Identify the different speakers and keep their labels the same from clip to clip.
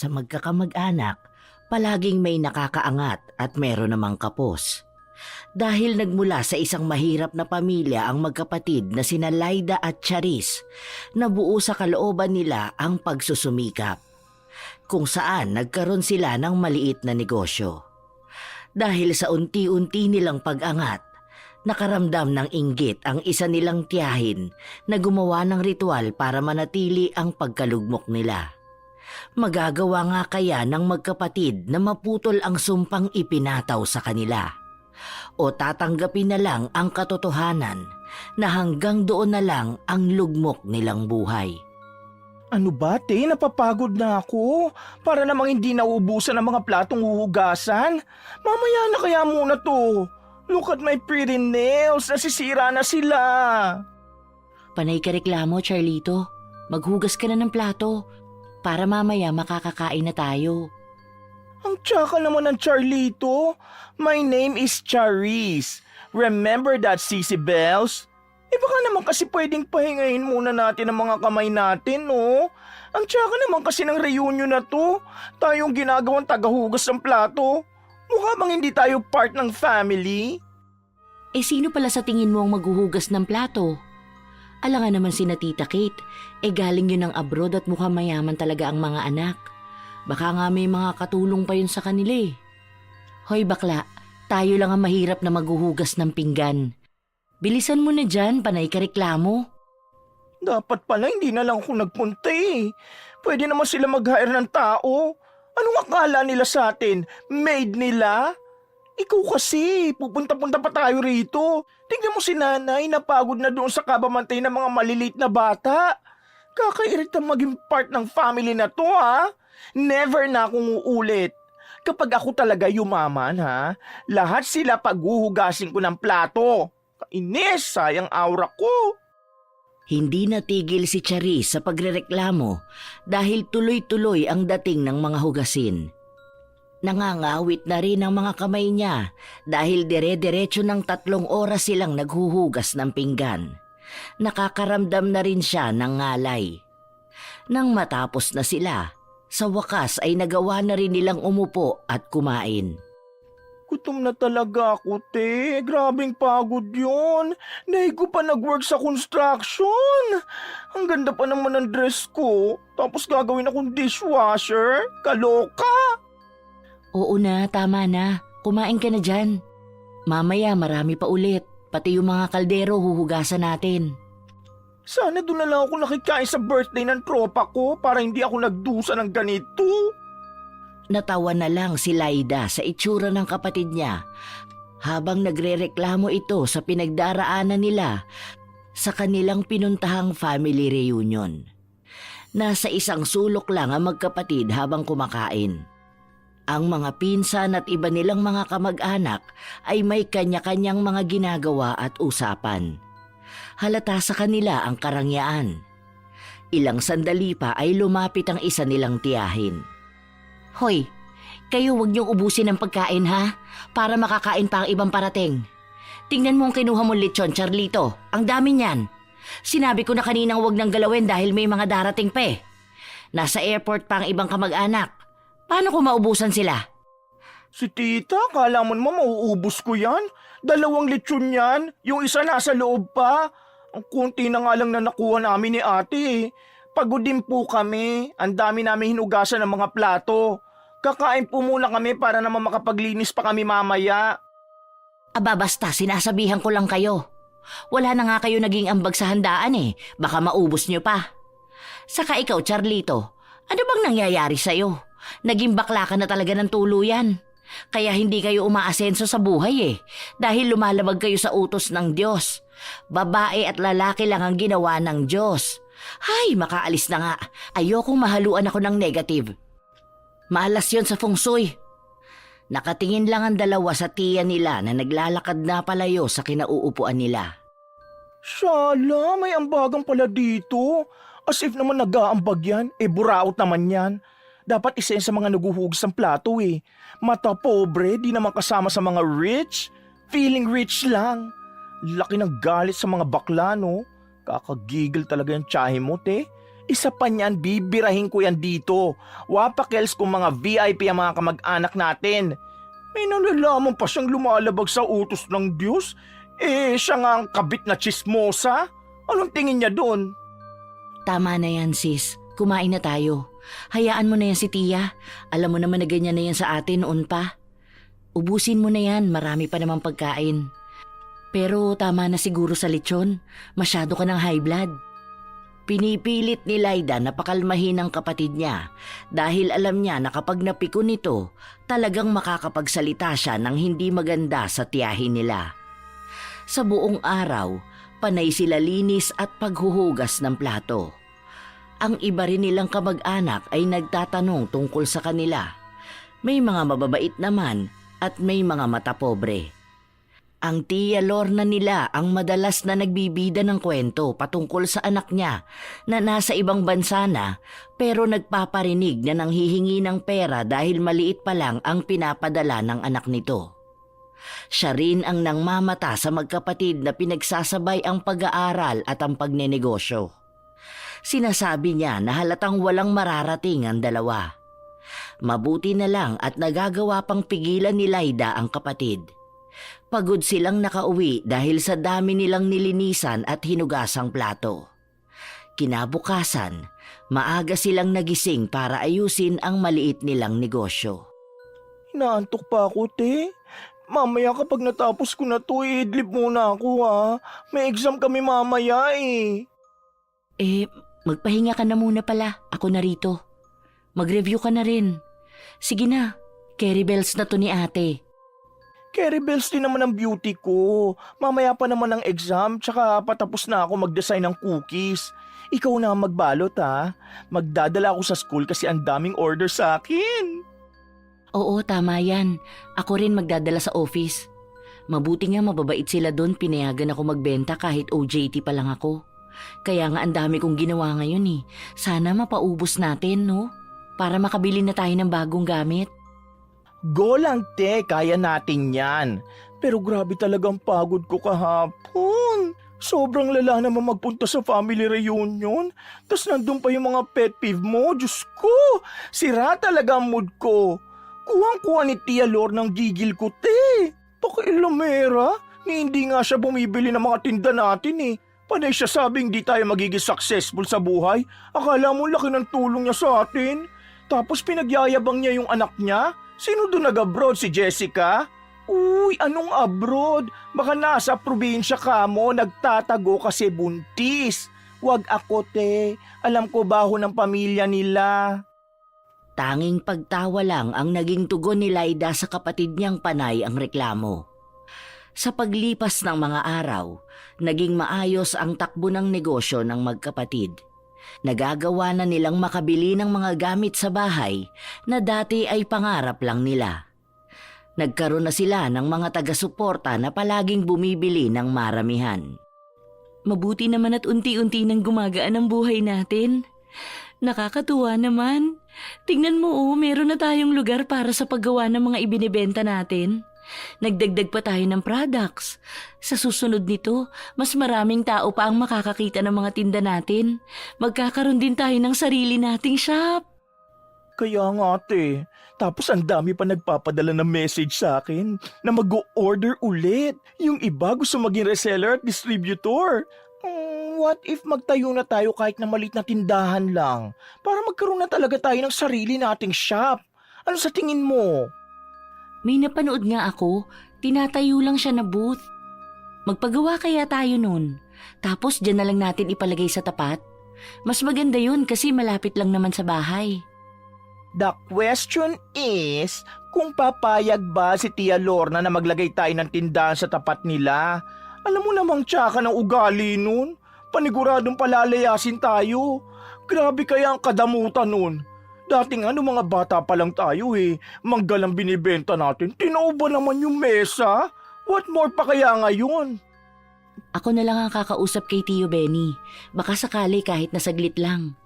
Speaker 1: sa magkakamag-anak, palaging may nakakaangat at meron namang kapos. Dahil nagmula sa isang mahirap na pamilya ang magkapatid na sina Laida at Charis, nabuo sa kalooban nila ang pagsusumikap, kung saan nagkaroon sila ng maliit na negosyo. Dahil sa unti-unti nilang pag-angat, nakaramdam ng inggit ang isa nilang tiyahin na gumawa ng ritual para manatili ang pagkalugmok nila. Magagawa nga kaya ng magkapatid na maputol ang sumpang ipinataw sa kanila? O tatanggapin na lang ang katotohanan na hanggang doon na lang ang lugmok nilang buhay?
Speaker 2: Ano ba, te? Napapagod na ako. Para namang hindi nauubusan ang mga platong huhugasan. Mamaya na kaya muna to. Look at my pretty nails. Nasisira na sila.
Speaker 1: Panay ka reklamo, Charlito. Maghugas ka na ng plato para mamaya makakakain na tayo.
Speaker 2: Ang tsaka naman ng Charlito. My name is Charis. Remember that, Sissy Bells? Baka naman kasi pwedeng pahingahin muna natin ang mga kamay natin, no? Ang tsaka naman kasi ng reunion na to. Tayong ginagawang tagahugas ng plato. Mukha bang hindi tayo part ng family?
Speaker 1: Sino pala sa tingin mo ang maghuhugas ng plato? Alangan naman si Tita Kate. Galing yun ng abroad at mukhang mayaman talaga ang mga anak. Baka nga may mga katulong pa yun sa kanila eh. Hoy bakla, tayo lang ang mahirap na maghuhugas ng pinggan. Bilisan mo na dyan, panay ka reklamo.
Speaker 2: Dapat pala hindi na lang ako nagpunta eh. Pwede naman sila mag-hire ng tao. Anong akala nila sa atin? Maid nila? Ikaw kasi, pupunta-punta pa tayo rito. Tingnan mo si nanay, napagod na doon sa kabamantay ng mga maliliit na bata. Kakairit ang maging part ng family na to ha. Never na akong uulit. Kapag ako talaga yumaman ha, lahat sila paghuhugasin ko ng plato. Kainis, sayang aura ko.
Speaker 1: Hindi natigil si Charis sa pagrereklamo dahil tuloy-tuloy ang dating ng mga hugasin. Nangangawit na rin ang mga kamay niya dahil dire-diretso ng 3 oras silang naghuhugas ng pinggan. Nakakaramdam na rin siya ng ngalay. Nang matapos na sila, sa wakas ay nagawa na rin nilang umupo at kumain.
Speaker 2: Gutom na talaga ako, te. Grabing pagod yun. Nahi ko pa nag-work sa construction. Ang ganda pa naman ng dress ko. Tapos gagawin akong dishwasher. Kaloka!
Speaker 1: Oo na, tama na. Kumain ka na dyan. Mamaya marami pa ulit. Pati yung mga kaldero huhugasan natin.
Speaker 2: Sana doon na lang ako nakikain sa birthday ng tropa ko para hindi ako nagdusa ng ganito.
Speaker 1: Natawa na lang si Laida sa itsura ng kapatid niya habang nagrereklamo ito sa pinagdaraanan nila sa kanilang pinuntahang family reunion. Nasa isang sulok lang ang magkapatid habang kumakain. Ang mga pinsan at iba nilang mga kamag-anak ay may kanya-kanyang mga ginagawa at usapan. Halata sa kanila ang karangyaan. Ilang sandali pa ay lumapit ang isa nilang tiyahin. Hoy, kayo wag niyong ubusin ang pagkain ha, para makakain pa ang ibang parating. Tingnan mo ang kinuha mong lechon, Charlito. Ang dami niyan. Sinabi ko na kaninang wag nang galawin dahil may mga darating pa eh. Nasa airport pa ang ibang kamag-anak. Paano ko maubusan sila?
Speaker 2: Si tita, kala mo naman mauubos ko yan? 2 lechon yan, yung isa nasa loob pa. Ang kunti na nga lang na nakuha namin ni ate eh. Pagod din po kami, ang dami namin hinugasan ng mga plato. Kakain po muna kami para naman makapaglinis pa kami mamaya.
Speaker 1: Aba basta, sinasabihan ko lang kayo. Wala na nga kayo naging ambag sa handaan eh, baka maubos niyo pa. Saka ikaw, Charlito, ano bang nangyayari sa'yo? Naging bakla ka na talaga ng tuluyan. Kaya hindi kayo umaasenso sa buhay eh, dahil lumalabag kayo sa utos ng Diyos. Babae at lalaki lang ang ginawa ng Diyos. Hay, makaalis na nga. Ayokong mahaluan ako ng negative. Malas yon sa feng shui. Nakatingin lang ang dalawa sa tiya nila na naglalakad na palayo sa kinauupuan nila.
Speaker 2: Shala, may ambagang pala dito. As if naman nag-aambag yan, buraot naman yan. Dapat isa yan sa mga naguhugas ng plato eh. Mata pobre, di naman kasama sa mga rich. Feeling rich lang. Laki ng galit sa mga bakla, no? Kakagigil talaga yung tiyahin mo, te. Isa pa niyan, bibirahin ko yan dito. Wapakels kung mga VIP ang mga kamag-anak natin. May nalalaman pa siyang lumalabag sa utos ng Diyos. Siya nga ang kabit na chismosa. Anong tingin niya doon?
Speaker 1: Tama na yan, sis. Kumain na tayo. Hayaan mo na yan si Tia. Alam mo naman na ganyan na yan sa atin noon pa. Ubusin mo na yan, marami pa namang pagkain. Pero tama na siguro sa lechon. Masyado ka ng high blood. Pinipilit ni Laida na pakalmahin ang kapatid niya dahil alam niya na kapag napiko nito, talagang makakapagsalita siya ng hindi maganda sa tiyahin nila. Sa buong araw, panay sila linis at paghuhugas ng plato. Ang iba rin nilang kamag-anak ay nagtatanong tungkol sa kanila. May mga mababait naman at may mga mata pobre. Ang Tia Lorna nila ang madalas na nagbibida ng kwento patungkol sa anak niya na nasa ibang bansa na pero nagpaparinig na nanghihingi ng pera dahil maliit pa lang ang pinapadala ng anak nito. Siya rin ang nangmamata sa magkapatid na pinagsasabay ang pag-aaral at ang pagnenegosyo. Sinasabi niya na halatang walang mararating ang dalawa. Mabuti na lang at nagagawa pang pigilan ni Laida ang kapatid. Pagod silang nakauwi dahil sa dami nilang nilinisan at hinugasang plato. Kinabukasan, maaga silang nagising para ayusin ang maliit nilang negosyo.
Speaker 2: Inaantok pa ako, te. Mamaya kapag natapos ko na to, idlip muna ako ha. May exam kami mamaya eh.
Speaker 1: Magpahinga ka na muna pala. Ako na rito. Mag-review ka na rin. Sige na, carry bells na to ni ate.
Speaker 2: Carry bells din naman ang beauty ko. Mamaya pa naman ang exam, tsaka patapos na ako mag-design ng cookies. Ikaw na ang magbalot ha. Magdadala ako sa school kasi ang daming order sa akin.
Speaker 1: Oo, tama yan. Ako rin magdadala sa office. Mabuti nga mababait sila doon, pinayagan ako magbenta kahit OJT pa lang ako. Kaya nga ang dami kong ginawa ngayon eh. Sana mapaubos natin, no? Para makabili na tayo ng bagong gamit.
Speaker 2: Go lang te, kaya natin yan. Pero grabe talagang pagod ko kahapon. Sobrang lala naman magpunta sa family reunion. Tapos nandun pa yung mga pet peeve mo. Diyos ko, sira talaga ang mood ko. Kuwang-kuha ni Tia Lor ng gigil ko te. Pakialamera, ni hindi nga siya bumibili ng mga tinda natin eh. Panay siya sabing di tayo magiging successful sa buhay. Akala mo laki ng tulong niya sa atin. Tapos pinagyayabang niya yung anak niya. Sino doon nag-abroad? Si Jessica? Uy, anong abroad? Baka nasa probinsya ka mo, nagtatago kasi buntis. Wag ako te, alam ko baho ng pamilya nila.
Speaker 1: Tanging pagtawa lang ang naging tugon ni Laida sa kapatid niyang panay ang reklamo. Sa paglipas ng mga araw, naging maayos ang takbo ng negosyo ng magkapatid. Nagagawa na nilang makabili ng mga gamit sa bahay na dati ay pangarap lang nila. Nagkaroon na sila ng mga taga-suporta na palaging bumibili ng maramihan. Mabuti naman at unti-unti nang gumagaan ang buhay natin. Nakakatuwa naman. Tingnan mo meron na tayong lugar para sa paggawa ng mga ibinebenta natin. Nagdagdag pa tayo ng products. Sa susunod nito, mas maraming tao pa ang makakakita ng mga tinda natin. Magkakaroon din tayo ng sarili nating shop.
Speaker 2: Kaya nga ate, tapos ang dami pa nagpapadala ng message sa akin na mag-o-order ulit. Yung iba gusto maging reseller at distributor. What if magtayo na tayo kahit na maliit na tindahan lang para magkaroon na talaga tayo ng sarili nating shop? Ano sa tingin mo?
Speaker 1: May napanood nga ako, tinatayo lang siya na booth. Magpagawa kaya tayo nun. Tapos dyan na lang natin ipalagay sa tapat. Mas maganda yun kasi malapit lang naman sa bahay.
Speaker 2: The question is, kung papayag ba si Tia Lorna na maglagay tayo ng tindahan sa tapat nila? Alam mo namang tsaka ng ugali nun. Paniguradong palalayasin tayo. Grabe kaya ang kadamutan nun. Dati nga nung mga bata pa lang tayo manggal ang binibenta natin. Tinao ba naman yung mesa? What more pa kaya ngayon?
Speaker 1: Ako na lang ang kakausap kay Tio Benny. Baka sakali kahit na saglit lang.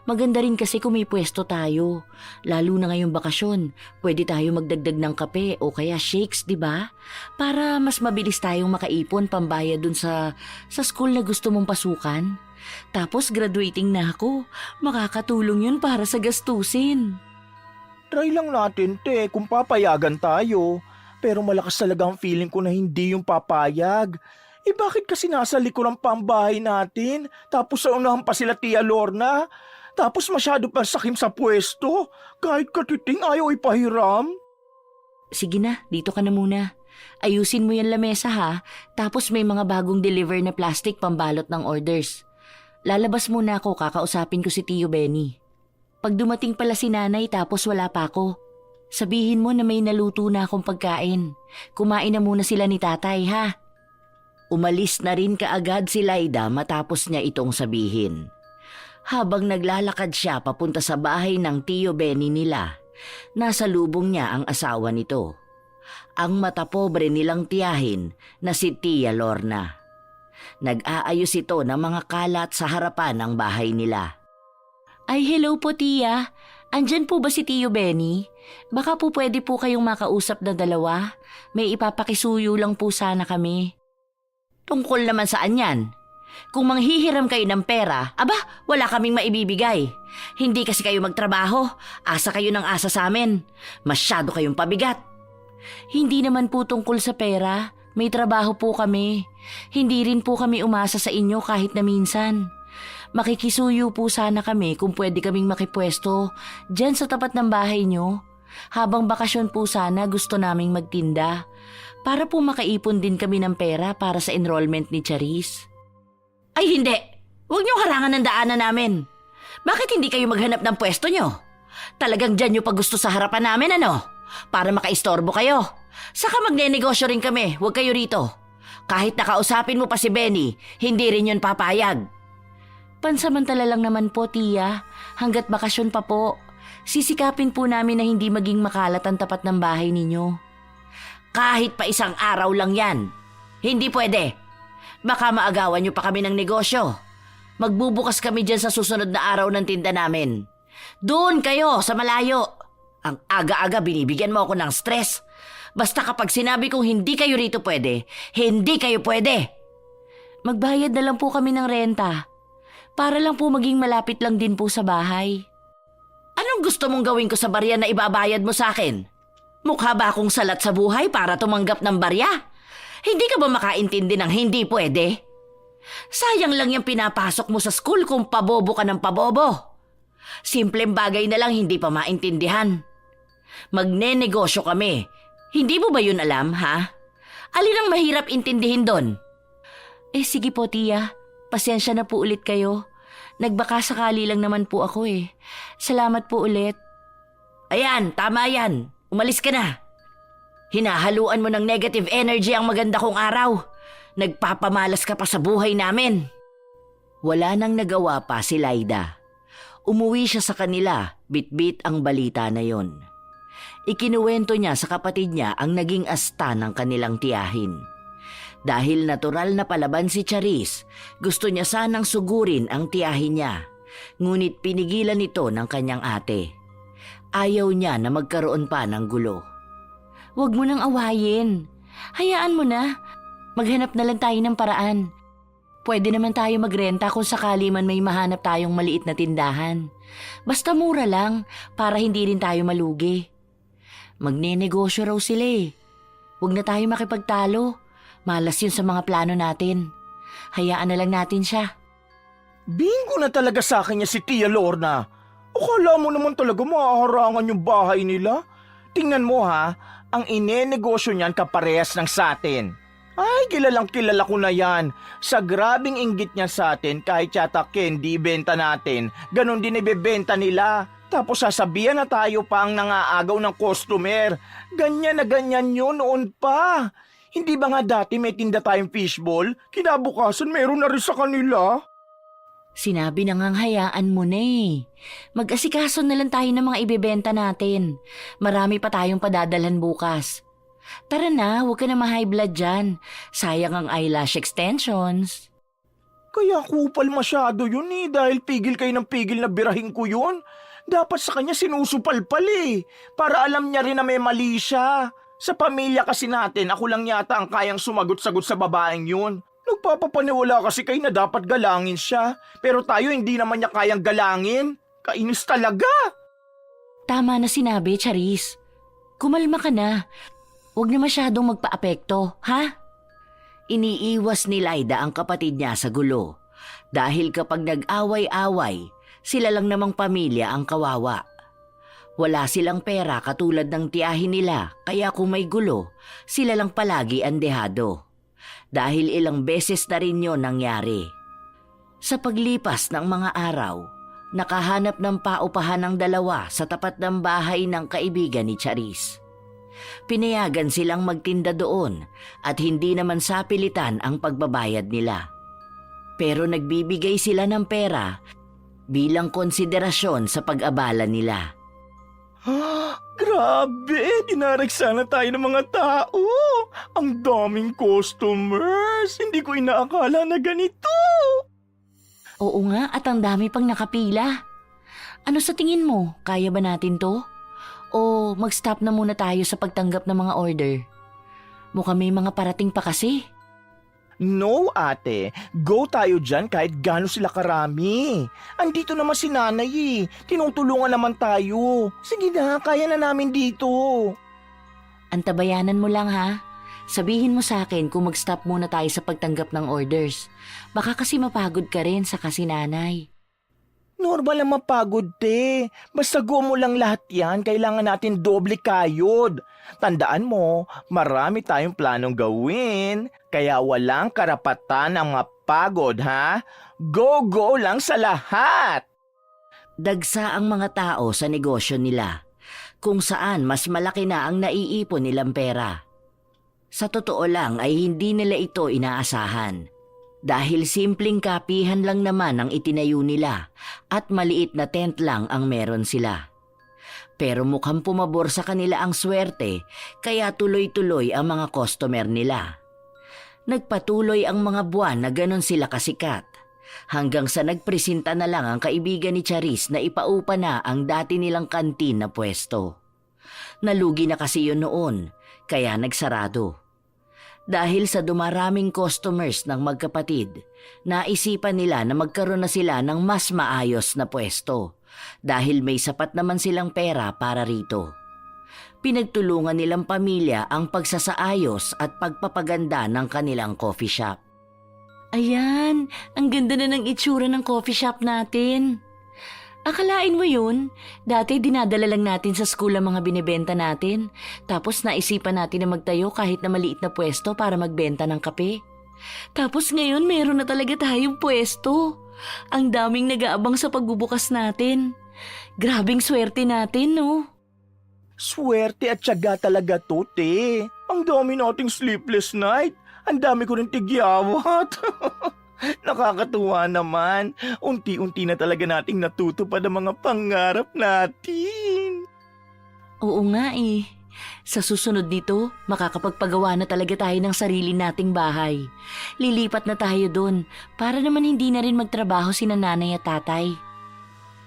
Speaker 1: Maganda rin kasi kung may pwesto tayo. Lalo na ngayong bakasyon, pwede tayo magdagdag ng kape o kaya shakes, di ba? Para mas mabilis tayong makaipon pambayad dun sa school na gusto mong pasukan. Tapos graduating na ako, makakatulong yun para sa gastusin.
Speaker 2: Try lang natin, te, kung papayagan tayo. Pero malakas talaga ang feeling ko na hindi yung papayag. Bakit kasi nasa likuran pa ang bahay natin? Tapos sa unahan pa sila Tia Lorna? Tapos masyado pa sakim sa pwesto? Kahit katiting ayaw ipahiram?
Speaker 1: Sige na, dito ka na muna. Ayusin mo yan lamesa ha, tapos may mga bagong deliver na plastic pambalot ng orders. Lalabas muna ako, kakausapin ko si Tio Benny. Pag dumating pala si nanay tapos wala pa ako, sabihin mo na may naluto na akong pagkain. Kumain na muna sila ni tatay ha. Umalis na rin kaagad si Laida matapos niya itong sabihin. Habang naglalakad siya papunta sa bahay ng Tio Benny nila, nasa lubong niya ang asawa nito. Ang matapobre nilang tiyahin na si Tia Lorna. Nag-aayos ito ng mga kalat sa harapan ng bahay nila. Ay hello po Tia, andyan po ba si Tio Benny? Baka po pwede po kayong makausap na dalawa. May ipapakisuyo lang po sana kami. Tungkol naman saan yan? Kung manghihiram kayo ng pera, aba, wala kaming maibibigay. Hindi kasi kayo magtrabaho, asa kayo ng asa sa amin. Masyado kayong pabigat. Hindi naman po tungkol sa pera, may trabaho po kami. Hindi rin po kami umasa sa inyo kahit na minsan. Makikisuyo po sana kami kung pwede kaming makipwesto dyan sa tapat ng bahay nyo. Habang bakasyon po sana gusto naming magtinda. Para po makaipon din kami ng pera para sa enrollment ni Charis. Ay hindi! Huwag niyong harangan ng daanan namin. Bakit hindi kayo maghanap ng pwesto niyo? Talagang dyan niyo pa gusto sa harapan namin ano? Para makaistorbo kayo. Saka magnenegosyo rin kami, huwag kayo rito. Kahit nakausapin mo pa si Benny, hindi rin yun papayag. Pansamantala lang naman po, Tia. Hanggat bakasyon pa po. Sisikapin po namin na hindi maging makalat ang tapat ng bahay ninyo. Kahit pa isang araw lang yan. Hindi pwede. Baka maagawan niyo pa kami ng negosyo. Magbubukas kami dyan sa susunod na araw ng tinda namin. Doon kayo, sa malayo. Ang aga-aga binibigyan mo ako ng stress. Basta kapag sinabi kong hindi kayo rito pwede, hindi kayo pwede. Magbayad na lang po kami ng renta. Para lang po maging malapit lang din po sa bahay. Anong gusto mong gawin ko sa barya na ibabayad mo sa akin? Mukha ba akong salat sa buhay para tumanggap ng barya? Hindi ka ba makaintindi ng hindi pwede? Sayang lang yung pinapasok mo sa school kung pabobo ka ng pabobo. Simpleng bagay na lang hindi pa maintindihan. Magnenegosyo kami. Hindi mo ba yun alam, ha? Alin ang mahirap intindihin doon? Sige po, Tia. Pasensya na po ulit kayo. Nagbaka sakali lang naman po ako eh. Salamat po ulit. Ayan, tama yan. Umalis ka na. Hinahaluan mo ng negative energy ang maganda kong araw. Nagpapamalas ka pa sa buhay namin. Wala nang nagawa pa si Laida. Umuwi siya sa kanila, bit-bit ang balita na yon. Ikinuwento niya sa kapatid niya ang naging asta ng kanilang tiyahin. Dahil natural na palaban si Charis, gusto niya sanang sugurin ang tiyahin niya. Ngunit pinigilan ito ng kanyang ate. Ayaw niya na magkaroon pa ng gulo. Huwag mo nang awayin. Hayaan mo na. Maghanap na lang tayo ng paraan. Pwede naman tayo magrenta kung sakali man may mahanap tayong maliit na tindahan. Basta mura lang para hindi rin tayo malugi. Magnenegosyo raw sila eh. Huwag na tayo makipagtalo. Malas yun sa mga plano natin. Hayaan na lang natin siya.
Speaker 2: Bingo na talaga sa akin niya si Tia Lorna. Akala mo naman talaga maaharangan yung bahay nila. Tingnan mo ha, ang inenegosyo niyan kaparehas ng sa atin. Ay, kilalang kilala ko na yan. Sa grabing inggit niya sa atin, kahit yata candy ibenta natin, ganon din ibebenta nila. Tapos sasabihan na tayo pa ang nangaagaw ng customer. Ganyan na ganyan yun noon pa. Hindi ba nga dati may tinda tayong fishball? Kinabukasan meron na rin sa kanila.
Speaker 1: Sinabi na ngang hayaan mo na eh. Mag-asikaso na lang tayo ng mga ibebenta natin. Marami pa tayong padadalhan bukas. Tara na, huwag ka na ma-high blood dyan. Sayang ang eyelash extensions.
Speaker 2: Kaya kupal masyado yun dahil pigil kayo ng pigil na birahin ko yun. Dapat sa kanya sinusupal-pal para alam niya rin na may mali siya. Sa pamilya kasi natin, ako lang yata ang kayang sumagot-sagot sa babaeng yun. Nagpapapaniwala kasi kayo na dapat galangin siya. Pero tayo hindi naman niya kayang galangin. Kainis talaga.
Speaker 1: Tama na sinabi, Charis. Kumalma ka na. Huwag na masyadong magpa-apekto, ha? Iniiwas ni Laida ang kapatid niya sa gulo. Dahil kapag nag-away-away, sila lang namang pamilya ang kawawa. Wala silang pera katulad ng tiyahin nila, kaya kung may gulo, sila lang palagi ang dehado. Dahil ilang beses na rin yun nangyari. Sa paglipas ng mga araw, nakahanap ng paupahan ng dalawa sa tapat ng bahay ng kaibigan ni Charis. Pinayagan silang magtinda doon at hindi naman sapilitan ang pagbabayad nila. Pero nagbibigay sila ng pera bilang konsiderasyon sa pag-abala nila.
Speaker 2: Grabe! Dinarag sana tayo ng mga tao! Ang daming customers! Hindi ko inaakala na ganito!
Speaker 1: Oo nga, at ang dami pang nakapila. Ano sa tingin mo? Kaya ba natin to? O mag-stop na muna tayo sa pagtanggap ng mga order? Mukhang may mga parating pa kasi.
Speaker 2: No, ate. Go tayo dyan kahit gaano sila karami. Andito naman si nanay Tinutulungan naman tayo. Sige na, kaya na namin dito.
Speaker 1: Antabayanan mo lang ha. Sabihin mo sa akin kung mag-stop muna tayo sa pagtanggap ng orders. Baka kasi mapagod ka rin sa kasi nanay.
Speaker 2: Normal na mapagod, te. Basta go mo lang lahat yan, kailangan natin doble kayod. Tandaan mo, marami tayong planong gawin, kaya walang karapatan ang mapagod, ha? Go lang sa lahat!
Speaker 1: Dagsa ang mga tao sa negosyo nila, kung saan mas malaki na ang naiipon nilang pera. Sa totoo lang ay hindi nila ito inaasahan. Dahil simpleng kapihan lang naman ang itinayo nila at maliit na tent lang ang meron sila. Pero mukhang pumabor sa kanila ang swerte kaya tuloy-tuloy ang mga customer nila. Nagpatuloy ang mga buwan na ganon sila kasikat hanggang sa nagpresenta na lang ang kaibigan ni Charis na ipaupa na ang dati nilang kantin na pwesto. Nalugi na kasi yun noon kaya nagsarado. Dahil sa dumaraming customers ng magkapatid, naisipan nila na magkaroon na sila ng mas maayos na pwesto dahil may sapat naman silang pera para rito. Pinagtulungan nilang pamilya ang pagsasaayos at pagpapaganda ng kanilang coffee shop. Ayan, ang ganda na ng itsura ng coffee shop natin. Akalain mo yun? Dati dinadala lang natin sa school ang mga binibenta natin. Tapos naisipan natin na magtayo kahit na maliit na pwesto para magbenta ng kape. Tapos ngayon meron na talaga tayong pwesto. Ang daming nag-aabang sa pagbubukas natin. Grabing swerte natin, no?
Speaker 2: Swerte at tiyaga talaga to, te. Ang dami nating sleepless night. Ang dami ko rin tigyawat. Nakakatuwa naman. Unti-unti na talaga nating natutupad ang mga pangarap natin.
Speaker 1: Oo nga eh. Sa susunod nito, makakapagpagawa na talaga tayo ng sarili nating bahay. Lilipat na tayo doon para naman hindi na rin magtrabaho sina nanay at tatay.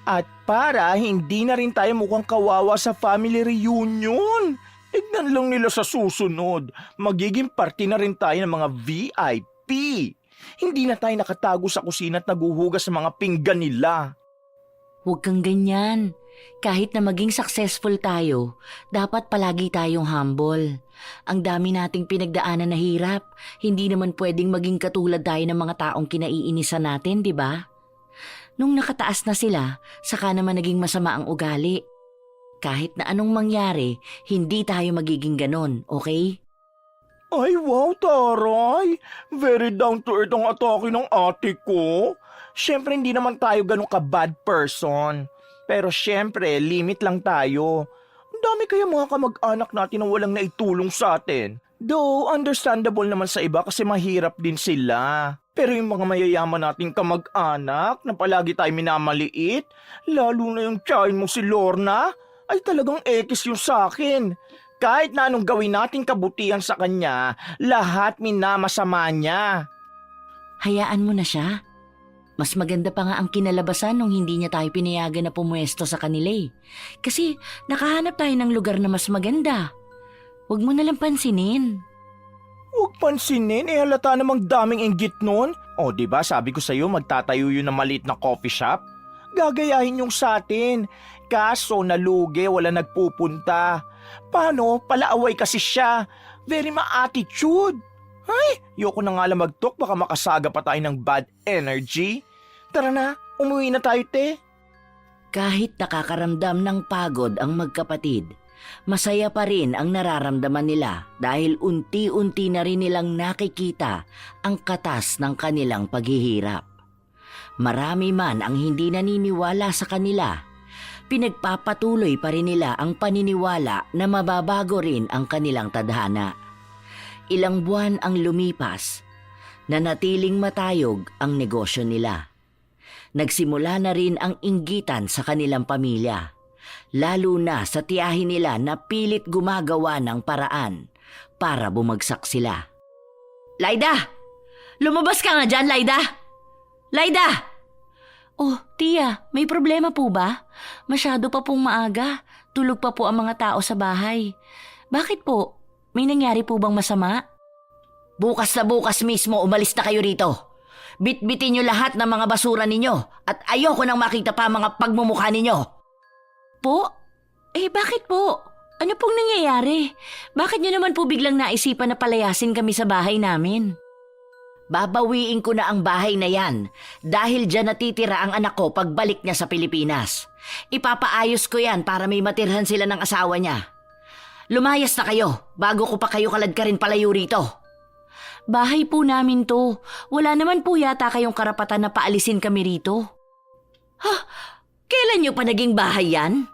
Speaker 2: At para hindi na rin tayo mukhang kawawa sa family reunion. Tignan lang nila sa susunod. Magiging parte na rin tayo ng mga VIP. Hindi na tayo nakatago sa kusina at naguhugas sa mga pinggan nila.
Speaker 1: Huwag kang ganyan. Kahit na maging successful tayo, dapat palagi tayong humble. Ang dami nating pinagdaanan na hirap. Hindi naman pwedeng maging katulad tayo ng mga taong kinaiinisan natin, di ba? Nung nakataas na sila, saka naman naging masama ang ugali. Kahit na anong mangyari, hindi tayo magiging ganon, okay?
Speaker 2: Ay wow, taray! Very down to earth ang atake ng ate ko. Siyempre hindi naman tayo ganun ka-bad person. Pero siyempre, limit lang tayo. Ang dami kaya mga kamag-anak natin na walang naitulong sa atin. Though, understandable naman sa iba kasi mahirap din sila. Pero yung mga mayayaman nating kamag-anak na palagi tayo minamaliit, lalo na yung tiyahin mo si Lorna, ay talagang ekis yung sa akin. Kahit na anong gawin nating kabutihan sa kanya, lahat minamasama niya.
Speaker 1: Hayaan mo na siya. Mas maganda pa nga ang kinalabasan nung hindi niya tayo pinayagan na pumuesto sa kanila eh. Kasi nakahanap tayo ng lugar na mas maganda. Huwag mo nalang pansinin.
Speaker 2: Huwag pansinin, halata namang daming inggit nun. O, diba sabi ko sa'yo magtatayo yun ng maliit na coffee shop? Gagayahin yung sa atin. Kaso nalugi, wala nagpupunta. Paano? Palaaway kasi siya. Very ma-attitude. Ay, yoko na nga lang mag-talk, baka makasaga pa tayo ng bad energy. Tara na, umuwi na tayo, te.
Speaker 1: Kahit nakakaramdam ng pagod ang magkapatid, masaya pa rin ang nararamdaman nila dahil unti-unti na rin nilang nakikita ang katas ng kanilang paghihirap. Marami man ang hindi naniniwala sa kanila, pinagpapatuloy pa rin nila ang paniniwala na mababago rin ang kanilang tadhana. Ilang buwan ang lumipas, nanatiling matayog ang negosyo nila. Nagsimula na rin ang inggitan sa kanilang pamilya, lalo na sa tiyahin nila na pilit gumagawa ng paraan para bumagsak sila. Laida! Lumabas ka nga dyan, Laida! Laida! Oh, tiya, may problema po ba? Masyado pa pong maaga. Tulog pa po ang mga tao sa bahay. Bakit po? May nangyari po bang masama? Bukas na bukas mismo umalis na kayo rito. Bitbitin niyo lahat ng mga basura ninyo at ayoko nang makita pa mga pagmumukha ninyo. Po? Bakit po? Ano pong nangyayari? Bakit niyo naman po biglang naisipan na palayasin kami sa bahay namin? Babawiin ko na ang bahay na yan dahil dyan natitira ang anak ko pagbalik niya sa Pilipinas. Ipapaayos ko yan para may matirhan sila ng asawa niya. Lumayas na kayo bago ko pa kayo kaladkarin palayo rito. Bahay po namin to. Wala naman po yata kayong karapatan na paalisin kami rito. Kailan niyo pa naging bahay yan?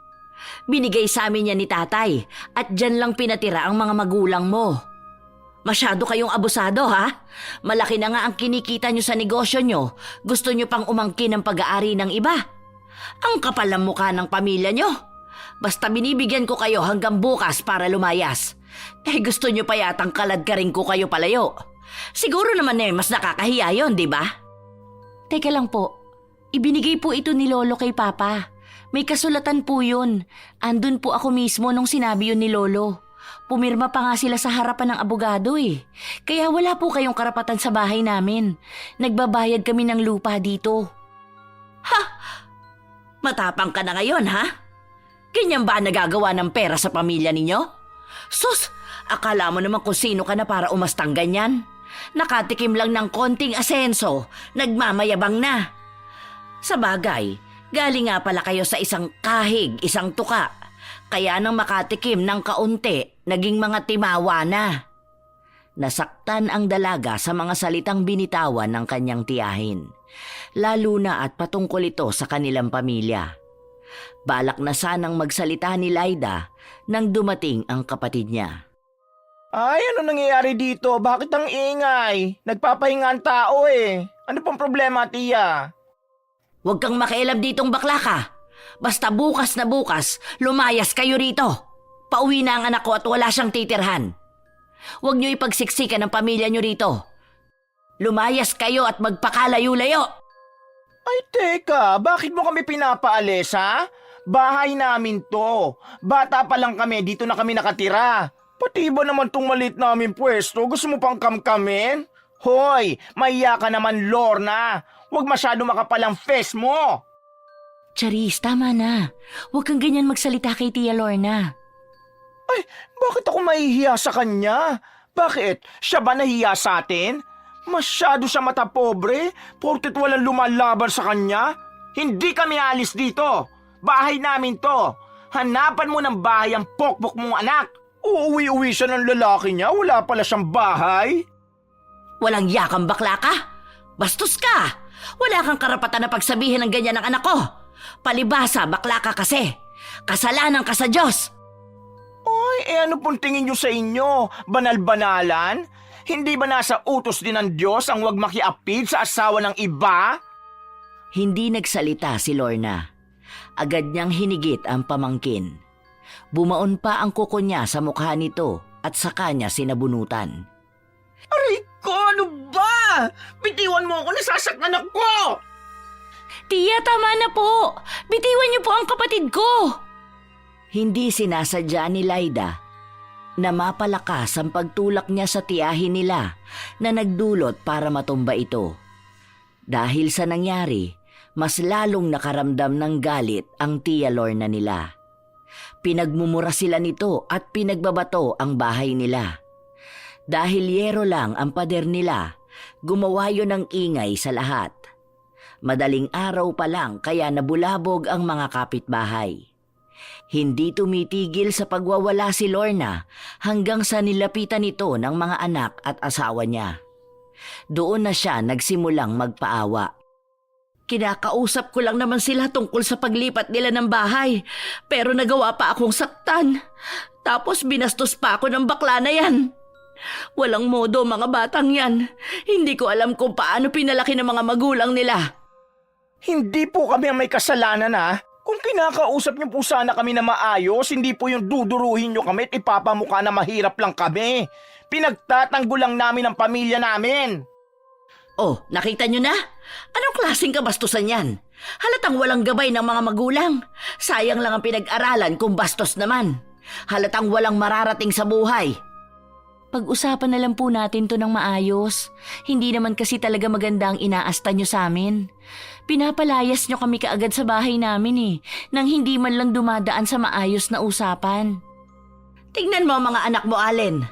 Speaker 1: Binigay sa amin yan ni tatay at dyan lang pinatira ang mga magulang mo. Masyado kayong abusado ha? Malaki na nga ang kinikita niyo sa negosyo niyo. Gusto niyo pang umangkin ang pag-aari ng iba. Ang kapal ng mukha ng pamilya niyo. Basta binibigyan ko kayo hanggang bukas para lumayas. Gusto niyo pa yatang kaladkarin ko kayo palayo. Siguro naman mas nakakahiya yun, di ba? Teka lang po, ibinigay po ito ni Lolo kay Papa. May kasulatan po yun. Andun po ako mismo nung sinabi yun ni Lolo. Pumirma pa nga sila sa harapan ng abogado eh. Kaya wala po kayong karapatan sa bahay namin. Nagbabayad kami ng lupa dito. Matapang ka na ngayon ha? Ganyan ba nagagawa ng pera sa pamilya ninyo? Sus, akala mo naman kung sino ka na para umastang ganyan? Nakatikim lang ng konting asenso, nagmamayabang na. Sa bagay, galing nga pala kayo sa isang kahig, isang tuka. Kaya nang makatikim ng kaunti, naging mga timawa na. Nasaktan ang dalaga sa mga salitang binitawan ng kanyang tiyahin. Lalo na at patungkol ito sa kanilang pamilya. Balak na sanang magsalita ni Laida nang dumating ang kapatid niya.
Speaker 2: Ay, ano nangyayari dito? Bakit ang ingay? Nagpapahinga ang tao eh. Ano pong problema, tiya?
Speaker 1: Huwag kang makialam ditong bakla ka. Basta bukas na bukas, lumayas kayo rito. Pauwi na ang anak ko at wala siyang titirhan. Huwag niyo ipagsiksikan ang pamilya niyo rito. Lumayas kayo at magpakalayo-layo.
Speaker 2: Ay, teka, bakit mo kami pinapaalis, ha? Bahay namin to. Bata pa lang kami, dito na kami nakatira. Pati ba naman tong malit namin pwesto? Gusto mo pang kamkamin? Hoy, mahiya ka naman, Lorna. Huwag masyado makapalang face mo.
Speaker 1: Charis, tama na. Huwag kang ganyan magsalita kay Tia Lorna.
Speaker 2: Ay, bakit ako mahihiya sa kanya? Bakit? Siya ba nahiya sa atin? Masyado siya matapobre, porket walang lumalaban sa kanya. Hindi kami alis dito. Bahay namin to. Hanapan mo ng bahay ang pokpok mong anak. Uuwi-uwi siya ng lalaki niya, wala pala siyang bahay.
Speaker 1: Walang yakang bakla ka? Bastos ka! Wala kang karapatan na pagsabihin ng ganyan ng anak ko. Palibasa, bakla ka kasi. Kasalanan ka sa Diyos.
Speaker 2: Ay, ano pong tingin niyo sa inyo? Banal-banalan? Hindi ba nasa utos din ng Diyos ang huwag makiapid sa asawa ng iba?
Speaker 1: Hindi nagsalita si Lorna. Agad niyang hinigit ang pamangkin. Bumaon pa ang kuko niya sa mukha nito at sa kanya sinabunutan.
Speaker 2: Aray ko, ano ba? Bitiwan mo ako, nasasaktan ako!
Speaker 3: Tia, tama na po! Bitiwan niyo po ang kapatid ko!
Speaker 1: Hindi sinasadya ni Laida na mapalakas ang pagtulak niya sa tiyahin nila na nagdulot para matumba ito. Dahil sa nangyari, mas lalong nakaramdam ng galit ang Tia Lorna nila. Pinagmumura sila nito at pinagbabato ang bahay nila. Dahil yero lang ang pader nila, gumawa yun ng ingay sa lahat. Madaling araw pa lang kaya nabulabog ang mga kapitbahay. Hindi tumitigil sa pagwawala si Lorna hanggang sa nilapitan ito ng mga anak at asawa niya. Doon na siya nagsimulang magpaawa.
Speaker 3: Kinakausap ko lang naman sila tungkol sa paglipat nila ng bahay, pero nagawa pa akong saktan. Tapos binastos pa ako ng bakla na yan. Walang modo mga batang yan. Hindi ko alam kung paano pinalaki ng mga magulang nila.
Speaker 2: Hindi po kami ang may kasalanan ha. Kung kinakausap niyo po sana kami na maayos, hindi po yung duduruhin niyo kami at ipapamukha na mahirap lang kami. Pinagtatanggol lang namin ang pamilya namin.
Speaker 3: Oh, nakita nyo na? Anong klaseng kabastusan yan? Halatang walang gabay ng mga magulang. Sayang lang ang pinag-aralan kung bastos naman. Halatang walang mararating sa buhay.
Speaker 4: Pag-usapan na lang po natin to ng maayos. Hindi naman kasi talaga maganda ang inaasta nyo sa amin. Pinapalayas nyo kami kaagad sa bahay namin nang hindi man lang dumadaan sa maayos na usapan.
Speaker 3: Tingnan mo ang mga anak mo, Allen.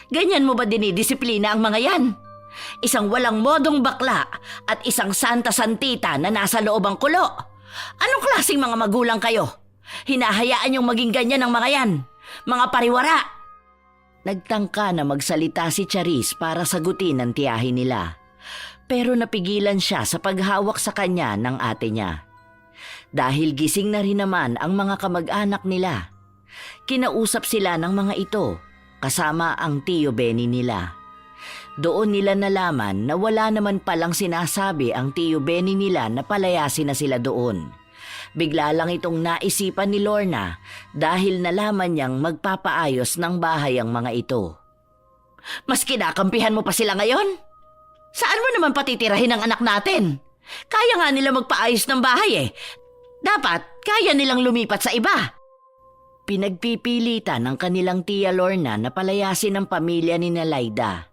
Speaker 3: Ganyan mo ba dinidisiplina ang mga yan? Isang walang modong bakla at isang santa-santita na nasa loob ang kulo. Anong klaseng mga magulang kayo? Hinahayaan yung maging ganyan ng mga yan. Mga pariwara.
Speaker 1: Nagtangka na magsalita si Charis para sagutin ang tiyahin nila. Pero napigilan siya sa paghawak sa kanya ng ate niya. Dahil gising na rin naman ang mga kamag-anak nila. Kinausap sila ng mga ito, kasama ang Tio Benny nila. Doon nila nalaman na wala naman palang sinasabi ang Tio Benny nila na palayasin na sila doon. Bigla lang itong naisipan ni Lorna dahil nalaman niyang magpapaayos ng bahay ang mga ito.
Speaker 3: Mas kinakampihan mo pa sila ngayon? Saan mo naman patitirahin ang anak natin? Kaya nga nila magpaayos ng bahay Dapat kaya nilang lumipat sa iba.
Speaker 1: Pinagpipilitan ng kanilang Tia Lorna na palayasin ang pamilya ni Laida.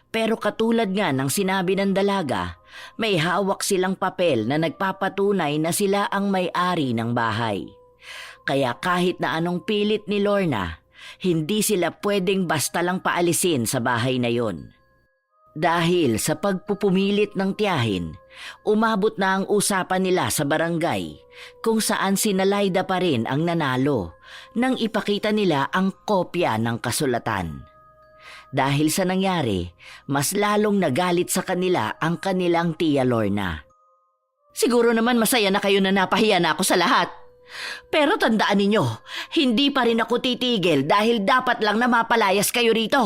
Speaker 1: Pero katulad nga ng sinabi ng dalaga, may hawak silang papel na nagpapatunay na sila ang may-ari ng bahay. Kaya kahit na anong pilit ni Lorna, hindi sila pwedeng basta lang paalisin sa bahay na yon. Dahil sa pagpupumilit ng tiyahin, umabot na ang usapan nila sa barangay kung saan si Laida pa rin ang nanalo nang ipakita nila ang kopya ng kasulatan. Dahil sa nangyari, mas lalong nagalit sa kanila ang kanilang Tia Lorna.
Speaker 3: Siguro naman masaya na kayo na napahiya na ako sa lahat. Pero tandaan ninyo, hindi pa rin ako titigil dahil dapat lang na mapalayas kayo rito.